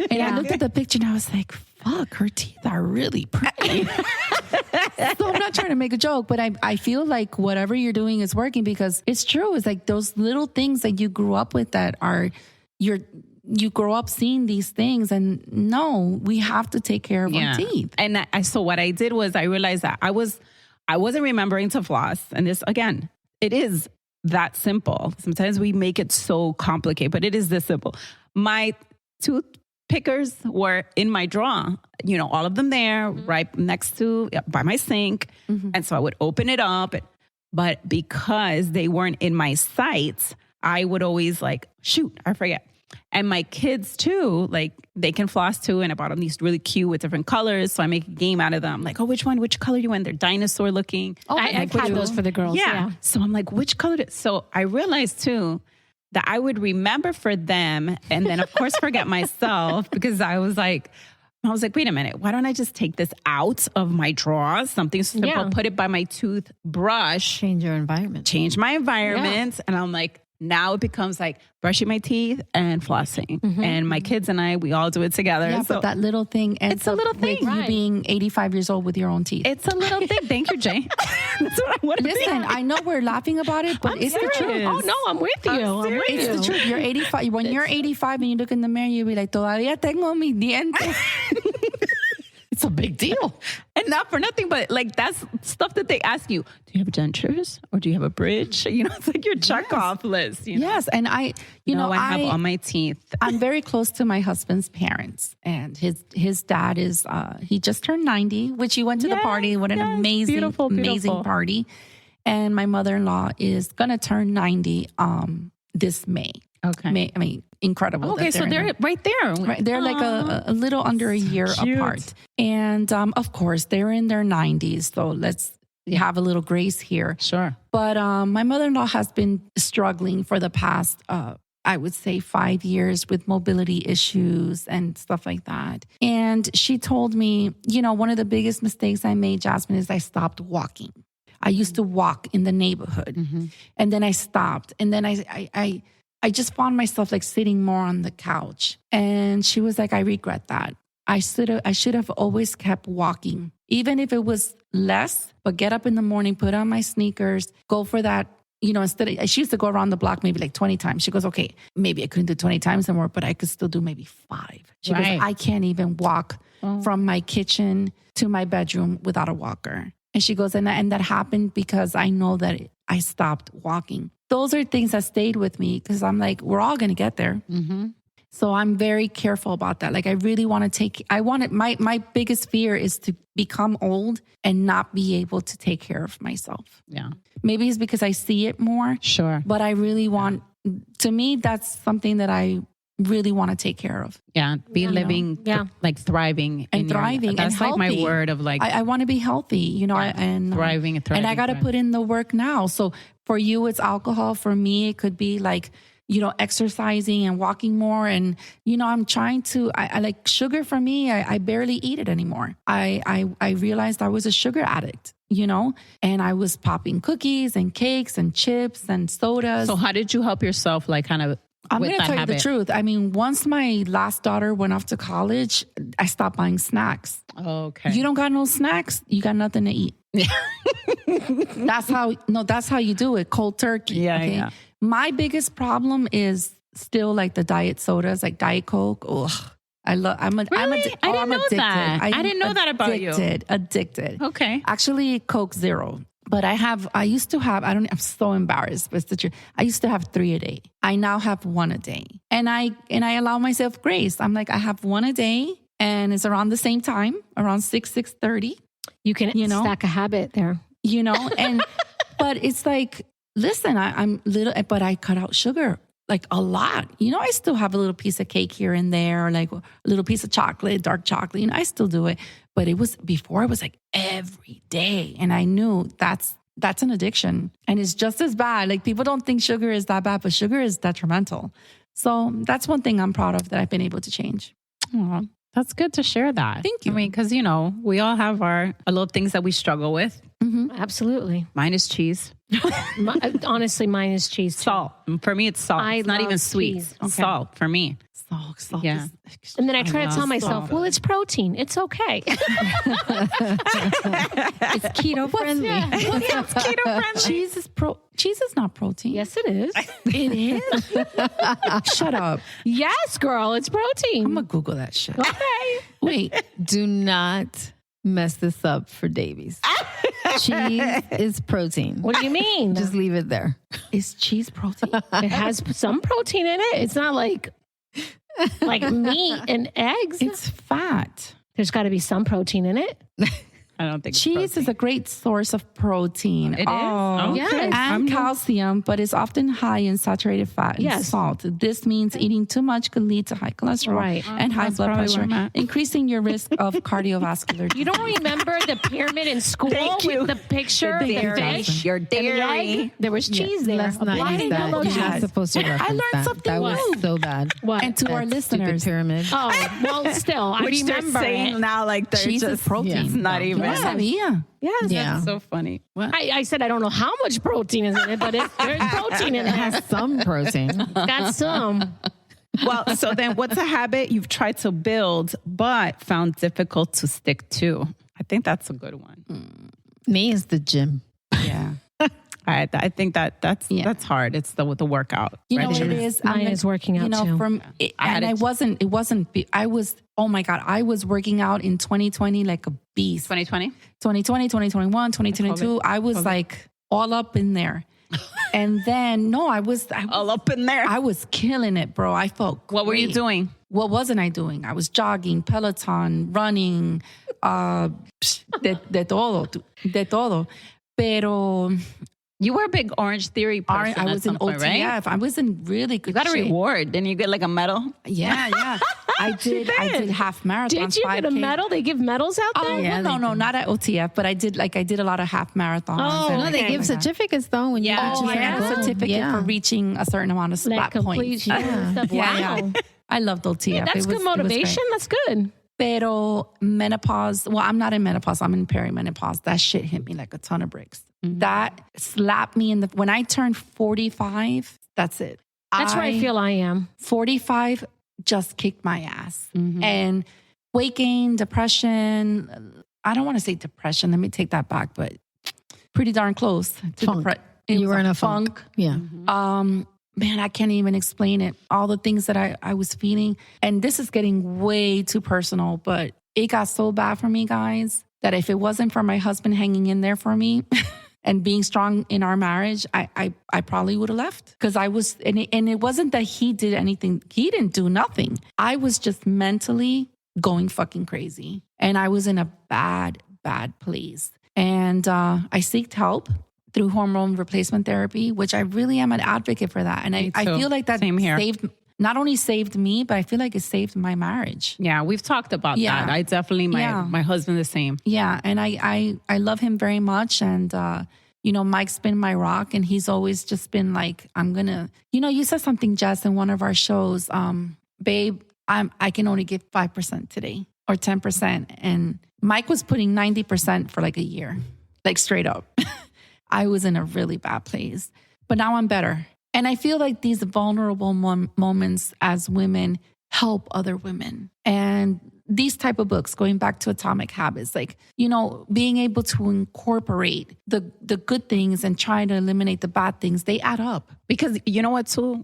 And I looked at the picture and I was like, fuck, her teeth are really pretty. So I'm not trying to make a joke, but I feel like whatever you're doing is working because it's true. It's like those little things that you grew up with that are you grow up seeing these things, and no, we have to take care of our teeth. And so what I did was I realized that I wasn't remembering to floss. And this, again, it is that simple. Sometimes we make it so complicated, but it is this simple. My tooth pickers were in my drawer, all of them there, right next to, by my sink. And so I would open it up. But because they weren't in my sight, I would always shoot, I forget. And my kids too, they can floss too. And I bought them these really cute with different colors. So I make a game out of them. Like, which color you want? They're dinosaur looking. Oh, I've had those for the girls. Yeah. So I'm like, which color? So I realized too that I would remember for them. And then of course, forget myself because I was like, wait a minute. Why don't I just take this out of my drawers? Something simple, put it by my toothbrush. Change your environment. Change my environment. Yeah. And I'm like, now it becomes like brushing my teeth and flossing. And my kids and I, we all do it together. Yeah, so but that little thing ends up with you being 85 years old with your own teeth. It's a little thing. Thank you, Jay. That's what I want to be. Listen, I know we're laughing about it, but it's the truth. Oh, no, I'm with you. It's the truth. You're 85. When you're 85 and you look in the mirror, you'll be like, todavía tengo mis dientes. It's a big deal. And not for nothing, but that's stuff that they ask you. Do you have dentures or do you have a bridge? It's like your check-off list. Yes. And I have all my teeth. I'm very close to my husband's parents, and his dad is, he just turned 90, which he went to the party. What an amazing, amazing party. And my mother-in-law is going to turn 90 this May. Okay. Incredible. Okay, so they're right there. Right, they're like a little under a year apart. And of course, they're in their 90s. So let's have a little grace here. Sure. But my mother-in-law has been struggling for the past, I would say 5 years with mobility issues and stuff like that. And she told me, one of the biggest mistakes I made, Jasmine, is I stopped walking. I used to walk in the neighborhood and then I stopped. And then I just found myself sitting more on the couch. And she was like, I regret that. I should have always kept walking, even if it was less, but get up in the morning, put on my sneakers, go for that. She used to go around the block maybe 20 times. She goes, okay, maybe I couldn't do 20 times anymore, but I could still do maybe 5. She goes, I can't even walk from my kitchen to my bedroom without a walker. And she goes, and that happened because I know that I stopped walking. Those are things that stayed with me because I'm like, we're all going to get there. So I'm very careful about that. I really want to my biggest fear is to become old and not be able to take care of myself. Yeah. Maybe it's because I see it more. Sure. But I really want, to me, that's something that I really want to take care of. Yeah. Living, thriving. And thriving. That's and my word of I want to be healthy, and thriving. And I got to put in the work now. So for you, it's alcohol. For me, it could be exercising and walking more. And, I'm trying to, I like sugar for me. I barely eat it anymore. I realized I was a sugar addict, and I was popping cookies and cakes and chips and sodas. So how did you help yourself I'm going to tell you the truth. I mean, once my last daughter went off to college, I stopped buying snacks. Okay. You don't got no snacks, you got nothing to eat. That's how you do it. Cold turkey. Yeah, okay? yeah. My biggest problem is still the diet sodas, like Diet Coke. Ugh. I'm addicted. I didn't know that. I didn't know that about you. Addicted. Okay. Actually, Coke Zero. But I used to have, I'm so embarrassed, but it's the truth. I used to have 3 a day. I now have 1 a day. And I allow myself grace. I'm like, I have 1 a day and it's around the same time, around 6:30. You can stack a habit there. But it's like, listen, I'm little, but I cut out sugar like a lot. I still have a little piece of cake here and there, or like a little piece of chocolate, dark chocolate. I still do it. But it was before, it was like every day. And I knew that's an addiction. And it's just as bad. Like, people don't think sugar is that bad, but sugar is detrimental. So that's one thing I'm proud of that I've been able to change. Aw, that's good to share that. Thank you. I mean, because, we all have our little things that we struggle with. Mm-hmm. Absolutely. Mine is cheese. Honestly, mine is cheese too. Salt. For me, it's salt. It's not even sweet. cheese. Okay. Salt for me. Salt. Yeah. And then I try to tell love myself, salt. well, it's protein. It's okay. It's keto friendly. It's keto friendly. Cheese is not protein. Yes, it is. It is. Shut up. Yes, girl, it's protein. I'm gonna Google that shit. Okay. Wait. Do not mess this up for Deibys. Cheese is protein. What do you mean? Just leave it there. Is cheese protein? It has some protein in it. It's not like meat and eggs. It's fat. There's got to be some protein in it. I don't think Cheese is a great source of protein. It is? Oh, Yes. and calcium, but it's often high in saturated fat and Yes. salt. This means eating too much could lead to high cholesterol Right. and high That's blood probably pressure, where I'm at. increasing your risk of cardiovascular disease. You don't remember the pyramid in school Thank you. with the picture of the fish? Your and the egg? There was cheese there. Let's not Why use didn't that. you know You're not that? supposed to reference learned that. something That was new. so bad. What? And to our That stupid listeners, pyramid. Oh, well, still, I Which they're remember saying it. now, like, they're cheese just is protein. Yeah. It's not even. Yes. Yes. Yes, Yeah. that's so funny. I said I don't know how much protein is in it, but there's protein in It there. has some protein. Got some. Well, so then what's a habit you've tried to build but found difficult to stick to? I think that's a good one. Me is the gym. Yeah. I think that's hard. It's the workout. You know what it regimen. is? Mine is working out too. Oh my God, I was working out in 2020 like a beast. 2020? 2020, 2021, 2022. I was like all up in there. And then, I was All up in there. I was killing it, bro. I felt What were you great. doing? What wasn't I doing? I was jogging, Peloton, running, de todo. Pero You were a big Orange Theory person. I was in OTF. right? I was in really good You got a shape. reward. Didn't you get like a medal? Yeah. I did half marathons. Did you get a 5K. medal? They give medals out there? Oh, Yeah, well, no, not at OTF, but I did a lot of half marathons. Oh, and No, they things give like that. certificates though when you Yeah. reach Oh, a I certain had a goal. certificate Yeah. for reaching a certain amount of Like splat points. complete. Yeah. Wow. I loved OTF. That's It was- good it was great. motivation. That's good. Pero menopause, well, I'm not in menopause. I'm in perimenopause. That shit hit me like a ton of bricks. That slapped me when I turned 45, that's it. That's where I feel I am. 45 just kicked my ass. And weight gain, depression. I don't want to say depression. Let me take that back, but pretty darn close to Funk. You were in a funk. Yeah. Man, I can't even explain it. All the things that I was feeling. And this is getting way too personal, but it got so bad for me, guys, that if it wasn't for my husband hanging in there for me and being strong in our marriage, I probably would have left. Because I was, and it wasn't that he did anything. He didn't do nothing. I was just mentally going fucking crazy. And I was in a bad, bad place. And I seeked help through hormone replacement therapy, which I really am an advocate for that. And I feel like that Same here. not only saved me, but I feel like it saved my marriage. Yeah, we've talked about Yeah. that. I definitely, Yeah. my husband the same. Yeah. And I love him very much. And, Mike's been my rock, and he's always just been like, you said something, Jess, in one of our shows, babe, I can only give 5% today or 10%. And Mike was putting 90% for like a year, like straight up. I was in a really bad place, but now I'm better. And I feel like these vulnerable moments as women help other women. And these type of books, going back to Atomic Habits, like, being able to incorporate the good things and try to eliminate the bad things, they add up. Because you know what, too?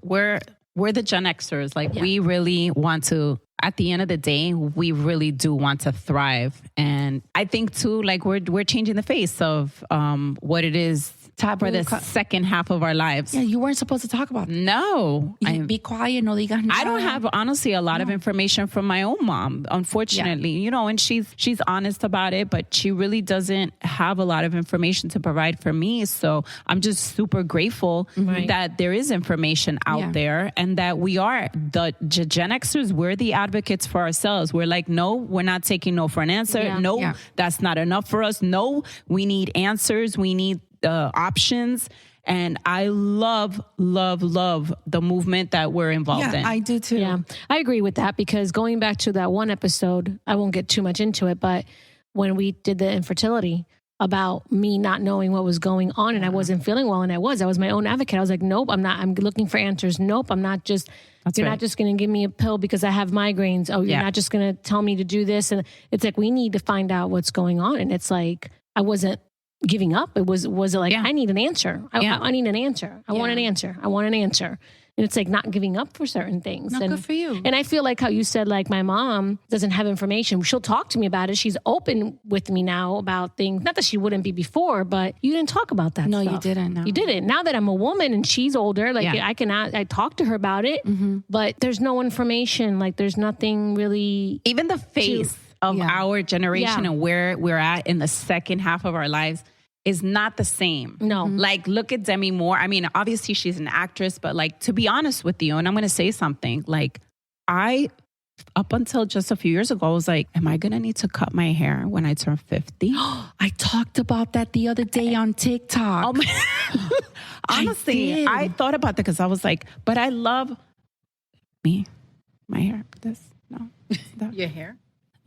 we're the Gen Xers. Like we really want to, at the end of the day, we really do want to thrive. And I think too, like we're changing the face of what it is for the second half of our lives. Yeah, you weren't supposed to talk about it. No. Be quiet, no digas nada. I don't have, honestly, a lot of information from my own mom, unfortunately, you know, and she's honest about it, but she really doesn't have a lot of information to provide for me. So I'm just super grateful that there is information out there, and that we are the Gen Xers. We're the advocates for ourselves. We're like, no, we're not taking no for an answer. Yeah. No, that's not enough for us. No, we need answers. We need options. And I love the movement that we're involved in. I do too. Yeah, I agree with that, because going back to that one episode, I won't get too much into it, but when we did the infertility, about me not knowing what was going on and I wasn't feeling well, and I was my own advocate. I was like, nope, I'm not. I'm looking for answers. Nope, I'm not just. You're not just going to give me a pill because I have migraines. Oh, you're not just going to tell me to do this. And it's like, we need to find out what's going on. And it's like, I wasn't giving up. It was like, I need an answer. I need an answer. I want an answer. I want an answer. And it's like not giving up for certain things. Not good for you. And I feel like how you said, like, my mom doesn't have information. She'll talk to me about it. She's open with me now about things. Not that she wouldn't be before, but you didn't talk about that. No, stuff. you didn't. No. You didn't. Now that I'm a woman and she's older, like I talk to her about it, but there's no information. Like there's nothing really. Even the face of our generation and where we're at in the second half of our lives is not the same. No. Like, look at Demi Moore. I mean, obviously she's an actress, but like, to be honest with you, and I'm going to say something, like up until just a few years ago, I was like, am I going to need to cut my hair when I turn 50? I talked about that the other day on TikTok. Honestly, I thought about that because I was like, but I love me, my hair, this, no. Your hair?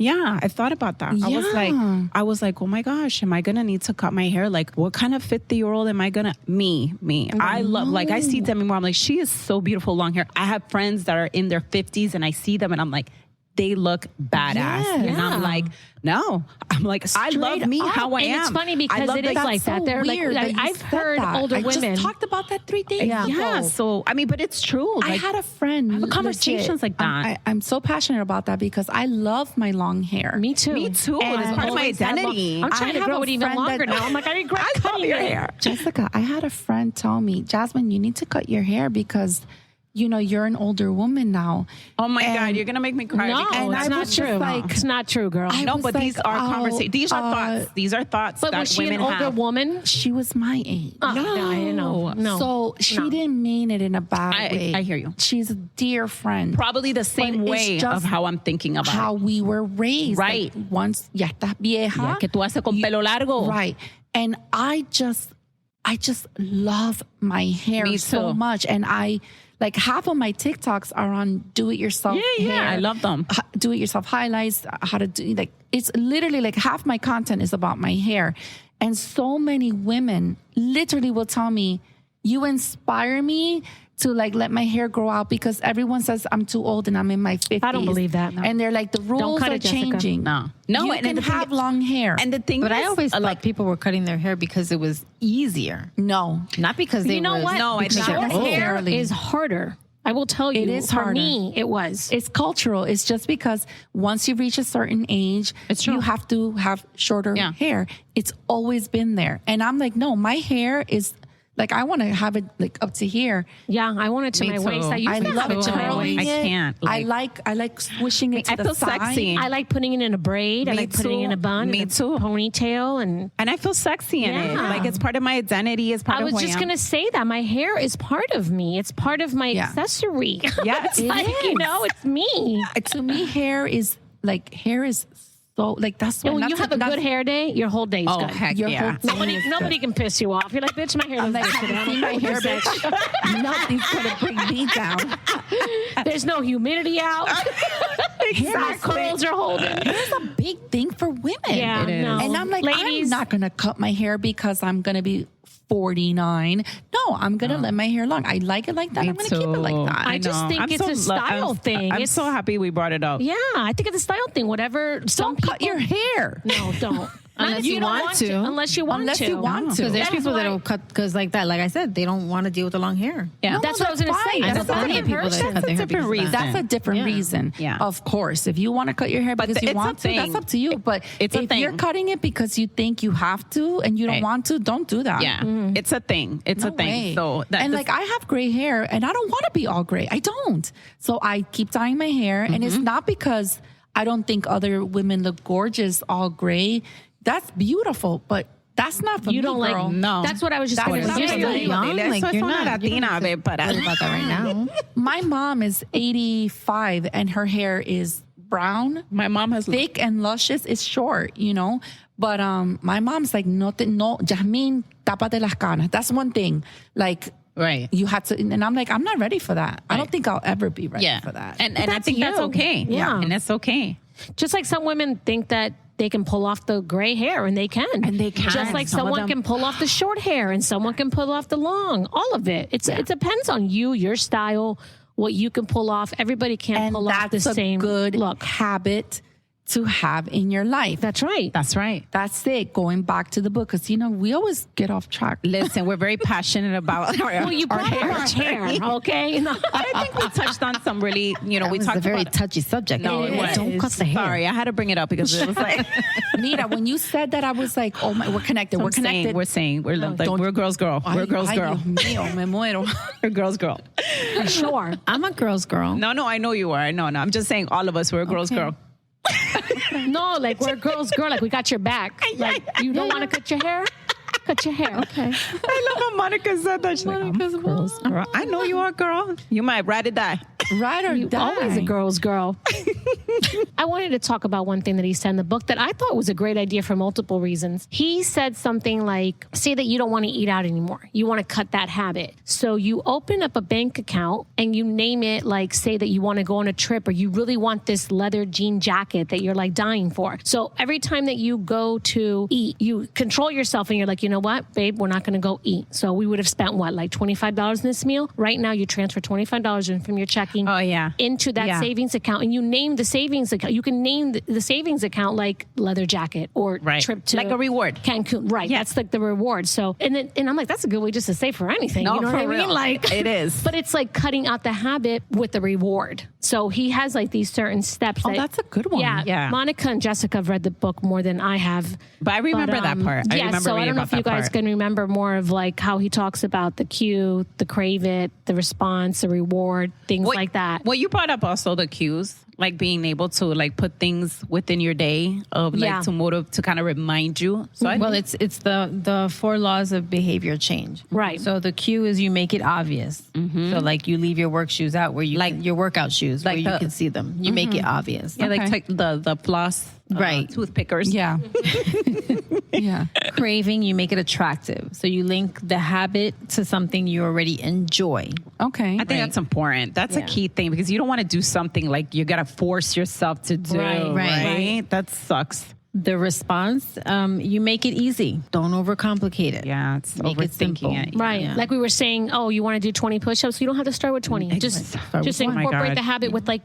Yeah, I thought about that. Yeah. I was like, oh my gosh, am I going to need to cut my hair? Like, what kind of 50-year-old am I going to? Me. I love, like, I see Demi Moore. I'm like, she is so beautiful, long hair. I have friends that are in their 50s and I see them and I'm like, they look badass. And I'm like, no. I'm like, I love me how I am. And it's funny because it is like that. They're like, I've heard older women. I just talked about that 3 days ago. Yeah. So, I mean, but it's true. I had a friend. I have conversations like that. I'm so passionate about that because I love my long hair. Me too. It's part of my identity. I'm trying to grow it even longer now. I'm like, I regret cutting your hair. Jessica, I had a friend tell me, Jasmine, you need to cut your hair because you know, you're an older woman now. Oh my God, you're going to make me cry. No, it's not true. It's not true, girl. No, but these are conversations. These are thoughts. These are thoughts that women have. But was she an older woman? She was my age. No. So she didn't mean it in a bad way. I hear you. She's a dear friend. Probably the same way of how I'm thinking about how we were raised. Right. Like, once, ya estás vieja. Ya que tú haces con pelo largo. Right. And I just love my hair so much. And like half of my TikToks are on do-it-yourself hair. I love them. Do-it-yourself highlights, how to do, like, it's literally like half my content is about my hair. And so many women literally will tell me, you inspire me to like let my hair grow out because everyone says I'm too old and I'm in my 50s. I don't believe that. No. And they're like, the rules are changing. No, you can have long hair. And the thing but I always thought people were cutting their hair because it was easier. No. Not because they were. What? No, it's short hair is harder. I will tell you. It is for harder. me, it was. It's cultural. It's just because once you reach a certain age, you have to have shorter hair. It's always been there. And I'm like, no, my hair is... Like, I want to have it like up to here. Yeah, I want it to my waist. I love it to my waist. I can't. I like swishing it to the side. Sexy. I like putting it in a braid. I like putting it in a bun. Me too. Ponytail. And I feel sexy in it. Like, it's part of my identity. It's part of who I am. I was just going to say that. My hair is part of me. It's part of my accessory. Yes. It's like, it's me. To me, hair is so, like, that's when you have a good hair day, your whole day is good. Heck yeah. Nobody can piss you off. You're like, bitch, my hair looks good today. See my hair, bitch. Nothing's going to bring me down. There's no humidity out. My curls are holding. It's a big thing for women. Yeah, no. And I'm like, ladies, I'm not going to cut my hair because I'm going to be 49. No, I'm going to let my hair long. I like it like that. I'm going to keep it like that. I just think it's a style thing. I'm so happy we brought it up. Yeah, I think it's a style thing. Whatever. Don't cut your hair. No, don't. Unless you want to. Unless you want Unless to. you want to. Because there's That's people why- that'll cut, because like that, like I said, they don't want to deal with the long hair. Yeah. No, That's what I was going to say. fine. That's I know a plenty of different people that person. cut their hair different because of that. reason. That's a different Yeah. reason. Yeah. Of course. If you want to cut your hair because you it's want a to, that's thing. up to you. But It's a if thing. you're cutting it because you think you have to and you don't Right. want to, don't do that. Yeah. It's a thing. It's No a thing. way. So that and like I have gray hair and I don't want to be all gray. I don't. So I keep dyeing my hair. And it's not because I don't think other women look gorgeous all gray. That's beautiful. But that's not for You me, don't like, girl. No. That's what I was just That's going to not say. what You're I'm still young. Eso Like, es you're una not. You don't Latina, have babe, to worry about that right now. My mom is 85 and her hair is brown. My mom has Thick and luscious. It's short, you know. But my mom's like, no, Jasmine, tápate las canas. That's one thing. Like, right. you had to, and I'm like, I'm not ready for that. I don't think I'll ever be ready Yeah. for that. And I that's think that's you. okay. Yeah. And that's okay. Just like some women think that they can pull off the gray hair, and they can. And they can. Just like Some of someone them- can pull off the short hair, and someone can pull off the long. All of it. It depends on you, your style, what you can pull off. Everybody can't And pull off the that's a same good look. habit to have in your life. That's right. That's right. That's it. Going back to the book, because we always get off track. Listen, we're very passionate about our, Well, you brought up our hair, okay? No. I think we touched on some really, we It's talked a very about. touchy subject. No, it was. Don't cut the hair. Sorry, I had to bring it up because it was like Nita, when you said that, I was like, oh my, we're connected. We're connected. We're girls girl. We're girls girl. Dios mío, me muero. We're girls girl. For sure. I'm a girl's girl. No, I know you are. No, I'm just saying all of us we're a girls girl. No, like we're girls, girl. Like we got your back. Like you don't want to cut your hair? Cut your hair. Okay. I love how Monica said that. She's like, I'm a girls girl. I know you are, girl. You might ride or die. Ride or You die. always a girl's girl. I wanted to talk about one thing that he said in the book that I thought was a great idea for multiple reasons. He said something like, say that you don't want to eat out anymore. You want to cut that habit. So you open up a bank account and you name it, like, say that you want to go on a trip or you really want this leather jean jacket that you're like dying for. So every time that you go to eat, you control yourself and you're like, you know what, babe, we're not going to go eat. So we would have spent what, like $25 in this meal? Right now you transfer $25 in from your checking Oh, yeah. into that Yeah. savings account, and you name the savings account. You can name the savings account like leather jacket or Right. trip to Like a reward. Cancun. Right. Yeah. That's like the reward. So and I'm like, that's a good way just to save for anything. No, you know for what I mean? real. Like It is. But it's like cutting out the habit with the reward. So he has like these certain steps. Oh, that's a good one. Yeah. Yeah. Monica and Jessica have read the book more than I have. But I remember that part. I Yeah, remember so I reading don't know about if you that guys part. can remember more of like how he talks about the cue, the crave it, the response, the reward, things like that. Well, you brought up also the cues, like being able to like put things within your day of like Yeah. to kind of remind you. So Well, it's the 4 laws of behavior change. Right. So the cue is you make it obvious. So like you leave your work shoes out where you Like- your workout shoes like where you the- can see them. You make it obvious. yeah, like take the floss, Right. toothpickers. Yeah. Yeah. Craving, you make it attractive. So you link the habit to something you already enjoy. Okay. I think that's important. That's a key thing because you don't want to do something like you got to force yourself to do. Right, Right. That sucks. The response, you make it easy. Don't overcomplicate it. Yeah, it's Make it simple. overthinking it. Right. Yeah. Like we were saying, oh, you want to do 20 push-ups? You don't have to start with 20. Just Start with one. incorporate Oh my God. the habit with like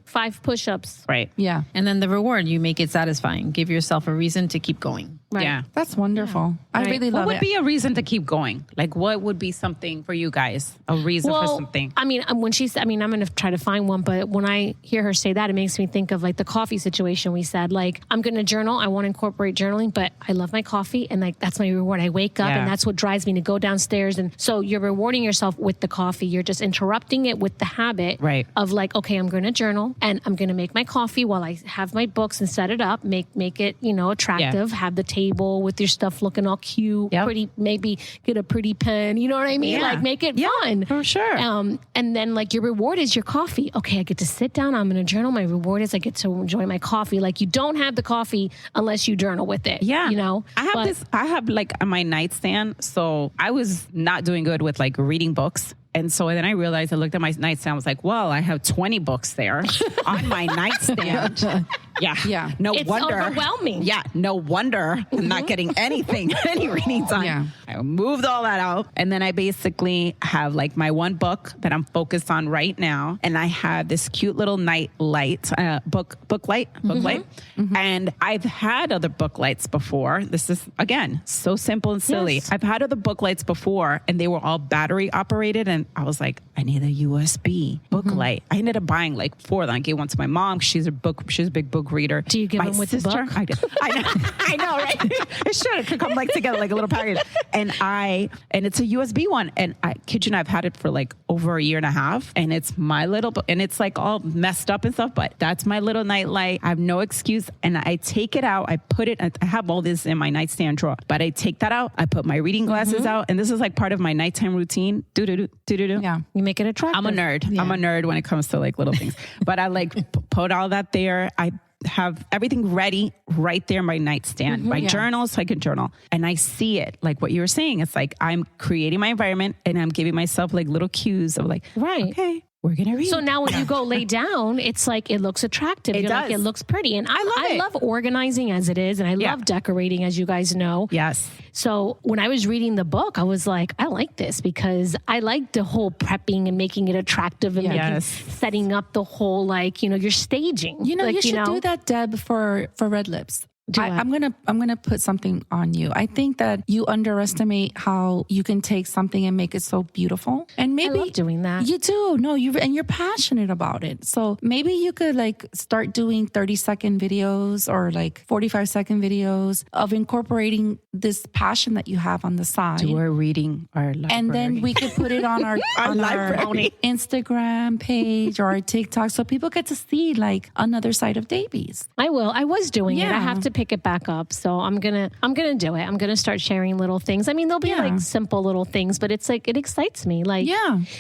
5 push-ups. Right. Yeah. And then the reward, you make it satisfying. Give yourself a reason to keep going. Right. Yeah. That's wonderful. I Right. really What love would it. be a reason to keep going? Like, what would be something for you guys? A reason for something? I mean, when she's, I mean, I'm going to try to find one, but when I hear her say that, it makes me think of like the coffee situation we said. Like, I'm going to journal. I want to incorporate journaling, but I love my coffee, and like that's my reward. I wake up, Yeah. and that's what drives me to go downstairs. And so you're rewarding yourself with the coffee. You're just interrupting it with the habit Right. of like, okay, I'm going to journal, and I'm going to make my coffee while I have my books and set it up. Make it attractive. Have the table with your stuff looking all cute, Yep. pretty. Maybe get a pretty pen. You know what I mean? Yeah. Like make it Yeah, fun for sure. And then like your reward is your coffee. Okay, I get to sit down. I'm going to journal. My reward is I get to enjoy my coffee. Like you don't have the coffee unless you journal with it. Yeah. I have like my nightstand. So I was not doing good with like reading books. And so then I realized, I looked at my nightstand. I was like, well, I have 20 books there on my nightstand. Yeah. Yeah. No It's wonder. overwhelming. Yeah. No wonder I'm not getting anything, any reading time. Yeah. I moved all that out. And then I basically have like my one book that I'm focused on right now. And I have this cute little night light, book light. And I've had other book lights before. This is, again, so simple and silly. Yes. I've had other book lights before and they were all battery operated. And I was like, I need a USB book light. I ended up buying like 4 of them. I gave one to my mom. She's a big book reader. Do you give them with the book? I do. I know, right? It could come like together like a little package. And it's a USB one. And I kid you not, I've had it for like over a year and a half. And it's my little, and it's like all messed up and stuff, but that's my little night light. I have no excuse. And I take it out. I put it, I have all this in my nightstand drawer, but I take that out. I put my reading glasses out. And this is like part of my nighttime routine. Do-do-do. Yeah. You make it attractive. I'm a nerd. Yeah. I'm a nerd when it comes to like little things, but I like put all that there. I have everything ready right there in my nightstand, my journal, so I can journal. And I see it like what you were saying. It's like I'm creating my environment and I'm giving myself like little cues of like, okay, we're going to read. So now when you go lay down, it's like it looks attractive. It You're does. like, it looks pretty. And I love organizing as it is. And I love decorating, as you guys know. Yes. So when I was reading the book, I was like, I like this because I like the whole prepping and making it attractive and setting up the whole, like, you're staging. You know, you should do that, Deb, for Red Lips. I'm gonna put something on you. I think that you underestimate how you can take something and make it so beautiful. And maybe I love doing that. You do. No, you're passionate about it. So maybe you could like start doing 30-second videos or like 45-second videos of incorporating this passion that you have on the side. Do our reading, our library. And then we could put it on our Instagram page or our TikTok so people get to see like another side of Deibys. I will. I was doing it. I Yeah. have to pick it back up. So I'm gonna do it. I'm gonna start sharing little things. I mean, there'll be like simple little things, but it's like it excites me. Like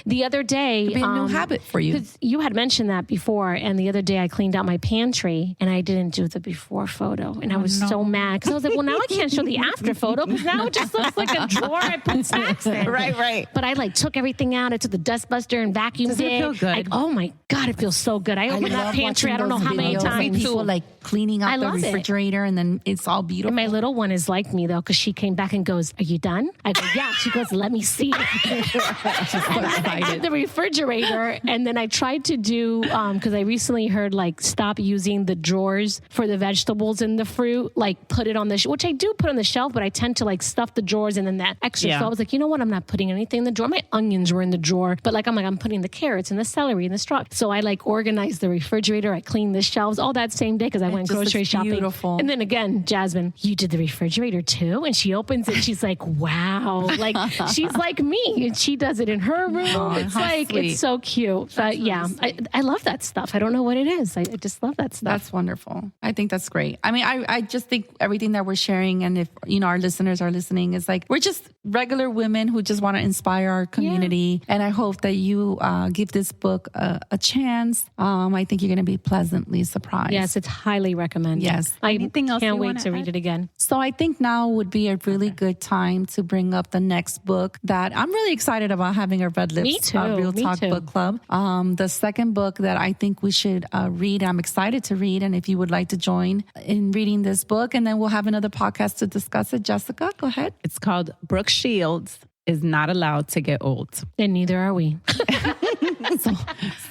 the other day, It'd be a new habit for you. 'cause you had mentioned that before, and the other day I cleaned out my pantry and I didn't do the before photo, and I was so mad because I was like, well, now I can't show the after photo because now it just looks like a drawer I put snacks in. Right. But I like took everything out. I took the dust buster and vacuumed Doesn't it feel good? oh my God, it feels so good. I opened that pantry. I don't know how many times. People like cleaning out the love it. refrigerator and then it's all beautiful. And my little one is like me though, because she came back and goes, "Are you done?" I go, "Yeah." She goes, "Let me see." I did the refrigerator, and then I tried to do because I recently heard like stop using the drawers for the vegetables and the fruit, like put it on the which I do put on the shelf, but I tend to like stuff the drawers and then that extra. So I was like, you know what? I'm not putting anything in the drawer. My onions were in the drawer, but like I'm putting the carrots and the celery and the straw. So I like organized the refrigerator. I cleaned the shelves all that same day because I went grocery shopping. Beautiful. And then again, Jasmine, you did the refrigerator too? And she opens it. She's like, wow. Like she's like me. And she does it in her room. It's like, sweet. it's so cute. But yeah, I love that stuff. I don't know what it is. I just love that stuff. That's wonderful. I think that's great. I mean, I just think everything that we're sharing, and if, our listeners are listening, is like, we're just regular women who just want to inspire our community. And I hope that you give this book a chance. I think you're going to be pleasantly surprised. Yes, it's highly recommended. Yes. I Anything else can't you wait wanna to read add? it again. So I think now would be a really good time to bring up the next book that I'm really excited about having a Red Lips Me too. Real Me Talk too. book club. The second book that I think we should read, I'm excited to read. And if you would like to join in reading this book, and then we'll have another podcast to discuss it. Jessica, go ahead. It's called Brooke Shields is Not Allowed to Get Old. And neither are we.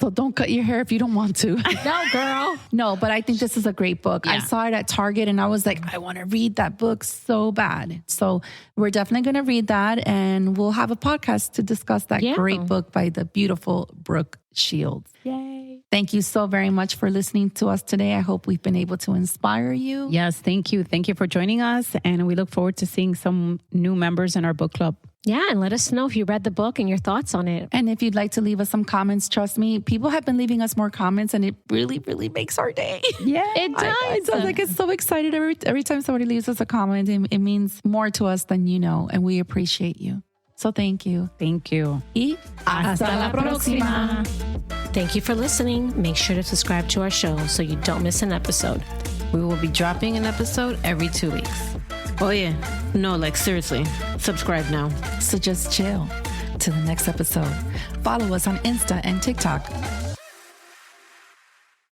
So don't cut your hair if you don't want to. No, girl. No, but I think this is a great book. I saw it at Target and I was like, I want to read that book so bad. So we're definitely going to read that, and we'll have a podcast to discuss that great book by the beautiful Brooke Shields. Yay. Thank you so very much for listening to us today. I hope we've been able to inspire you. Yes, thank you. Thank you for joining us. And we look forward to seeing some new members in our book club. Yeah, and let us know if you read the book and your thoughts on it. And if you'd like to leave us some comments, trust me, people have been leaving us more comments, and it really, really makes our day. Yeah, It does. I like, it's so excited every time somebody leaves us a comment. It means more to us than you know, and we appreciate you. So thank you. Thank you. Y hasta la próxima. Thank you for listening. Make sure to subscribe to our show so you don't miss an episode. We will be dropping an episode every 2 weeks. Oh yeah. No, like seriously. Subscribe now. So just chill till the next episode. Follow us on Insta and TikTok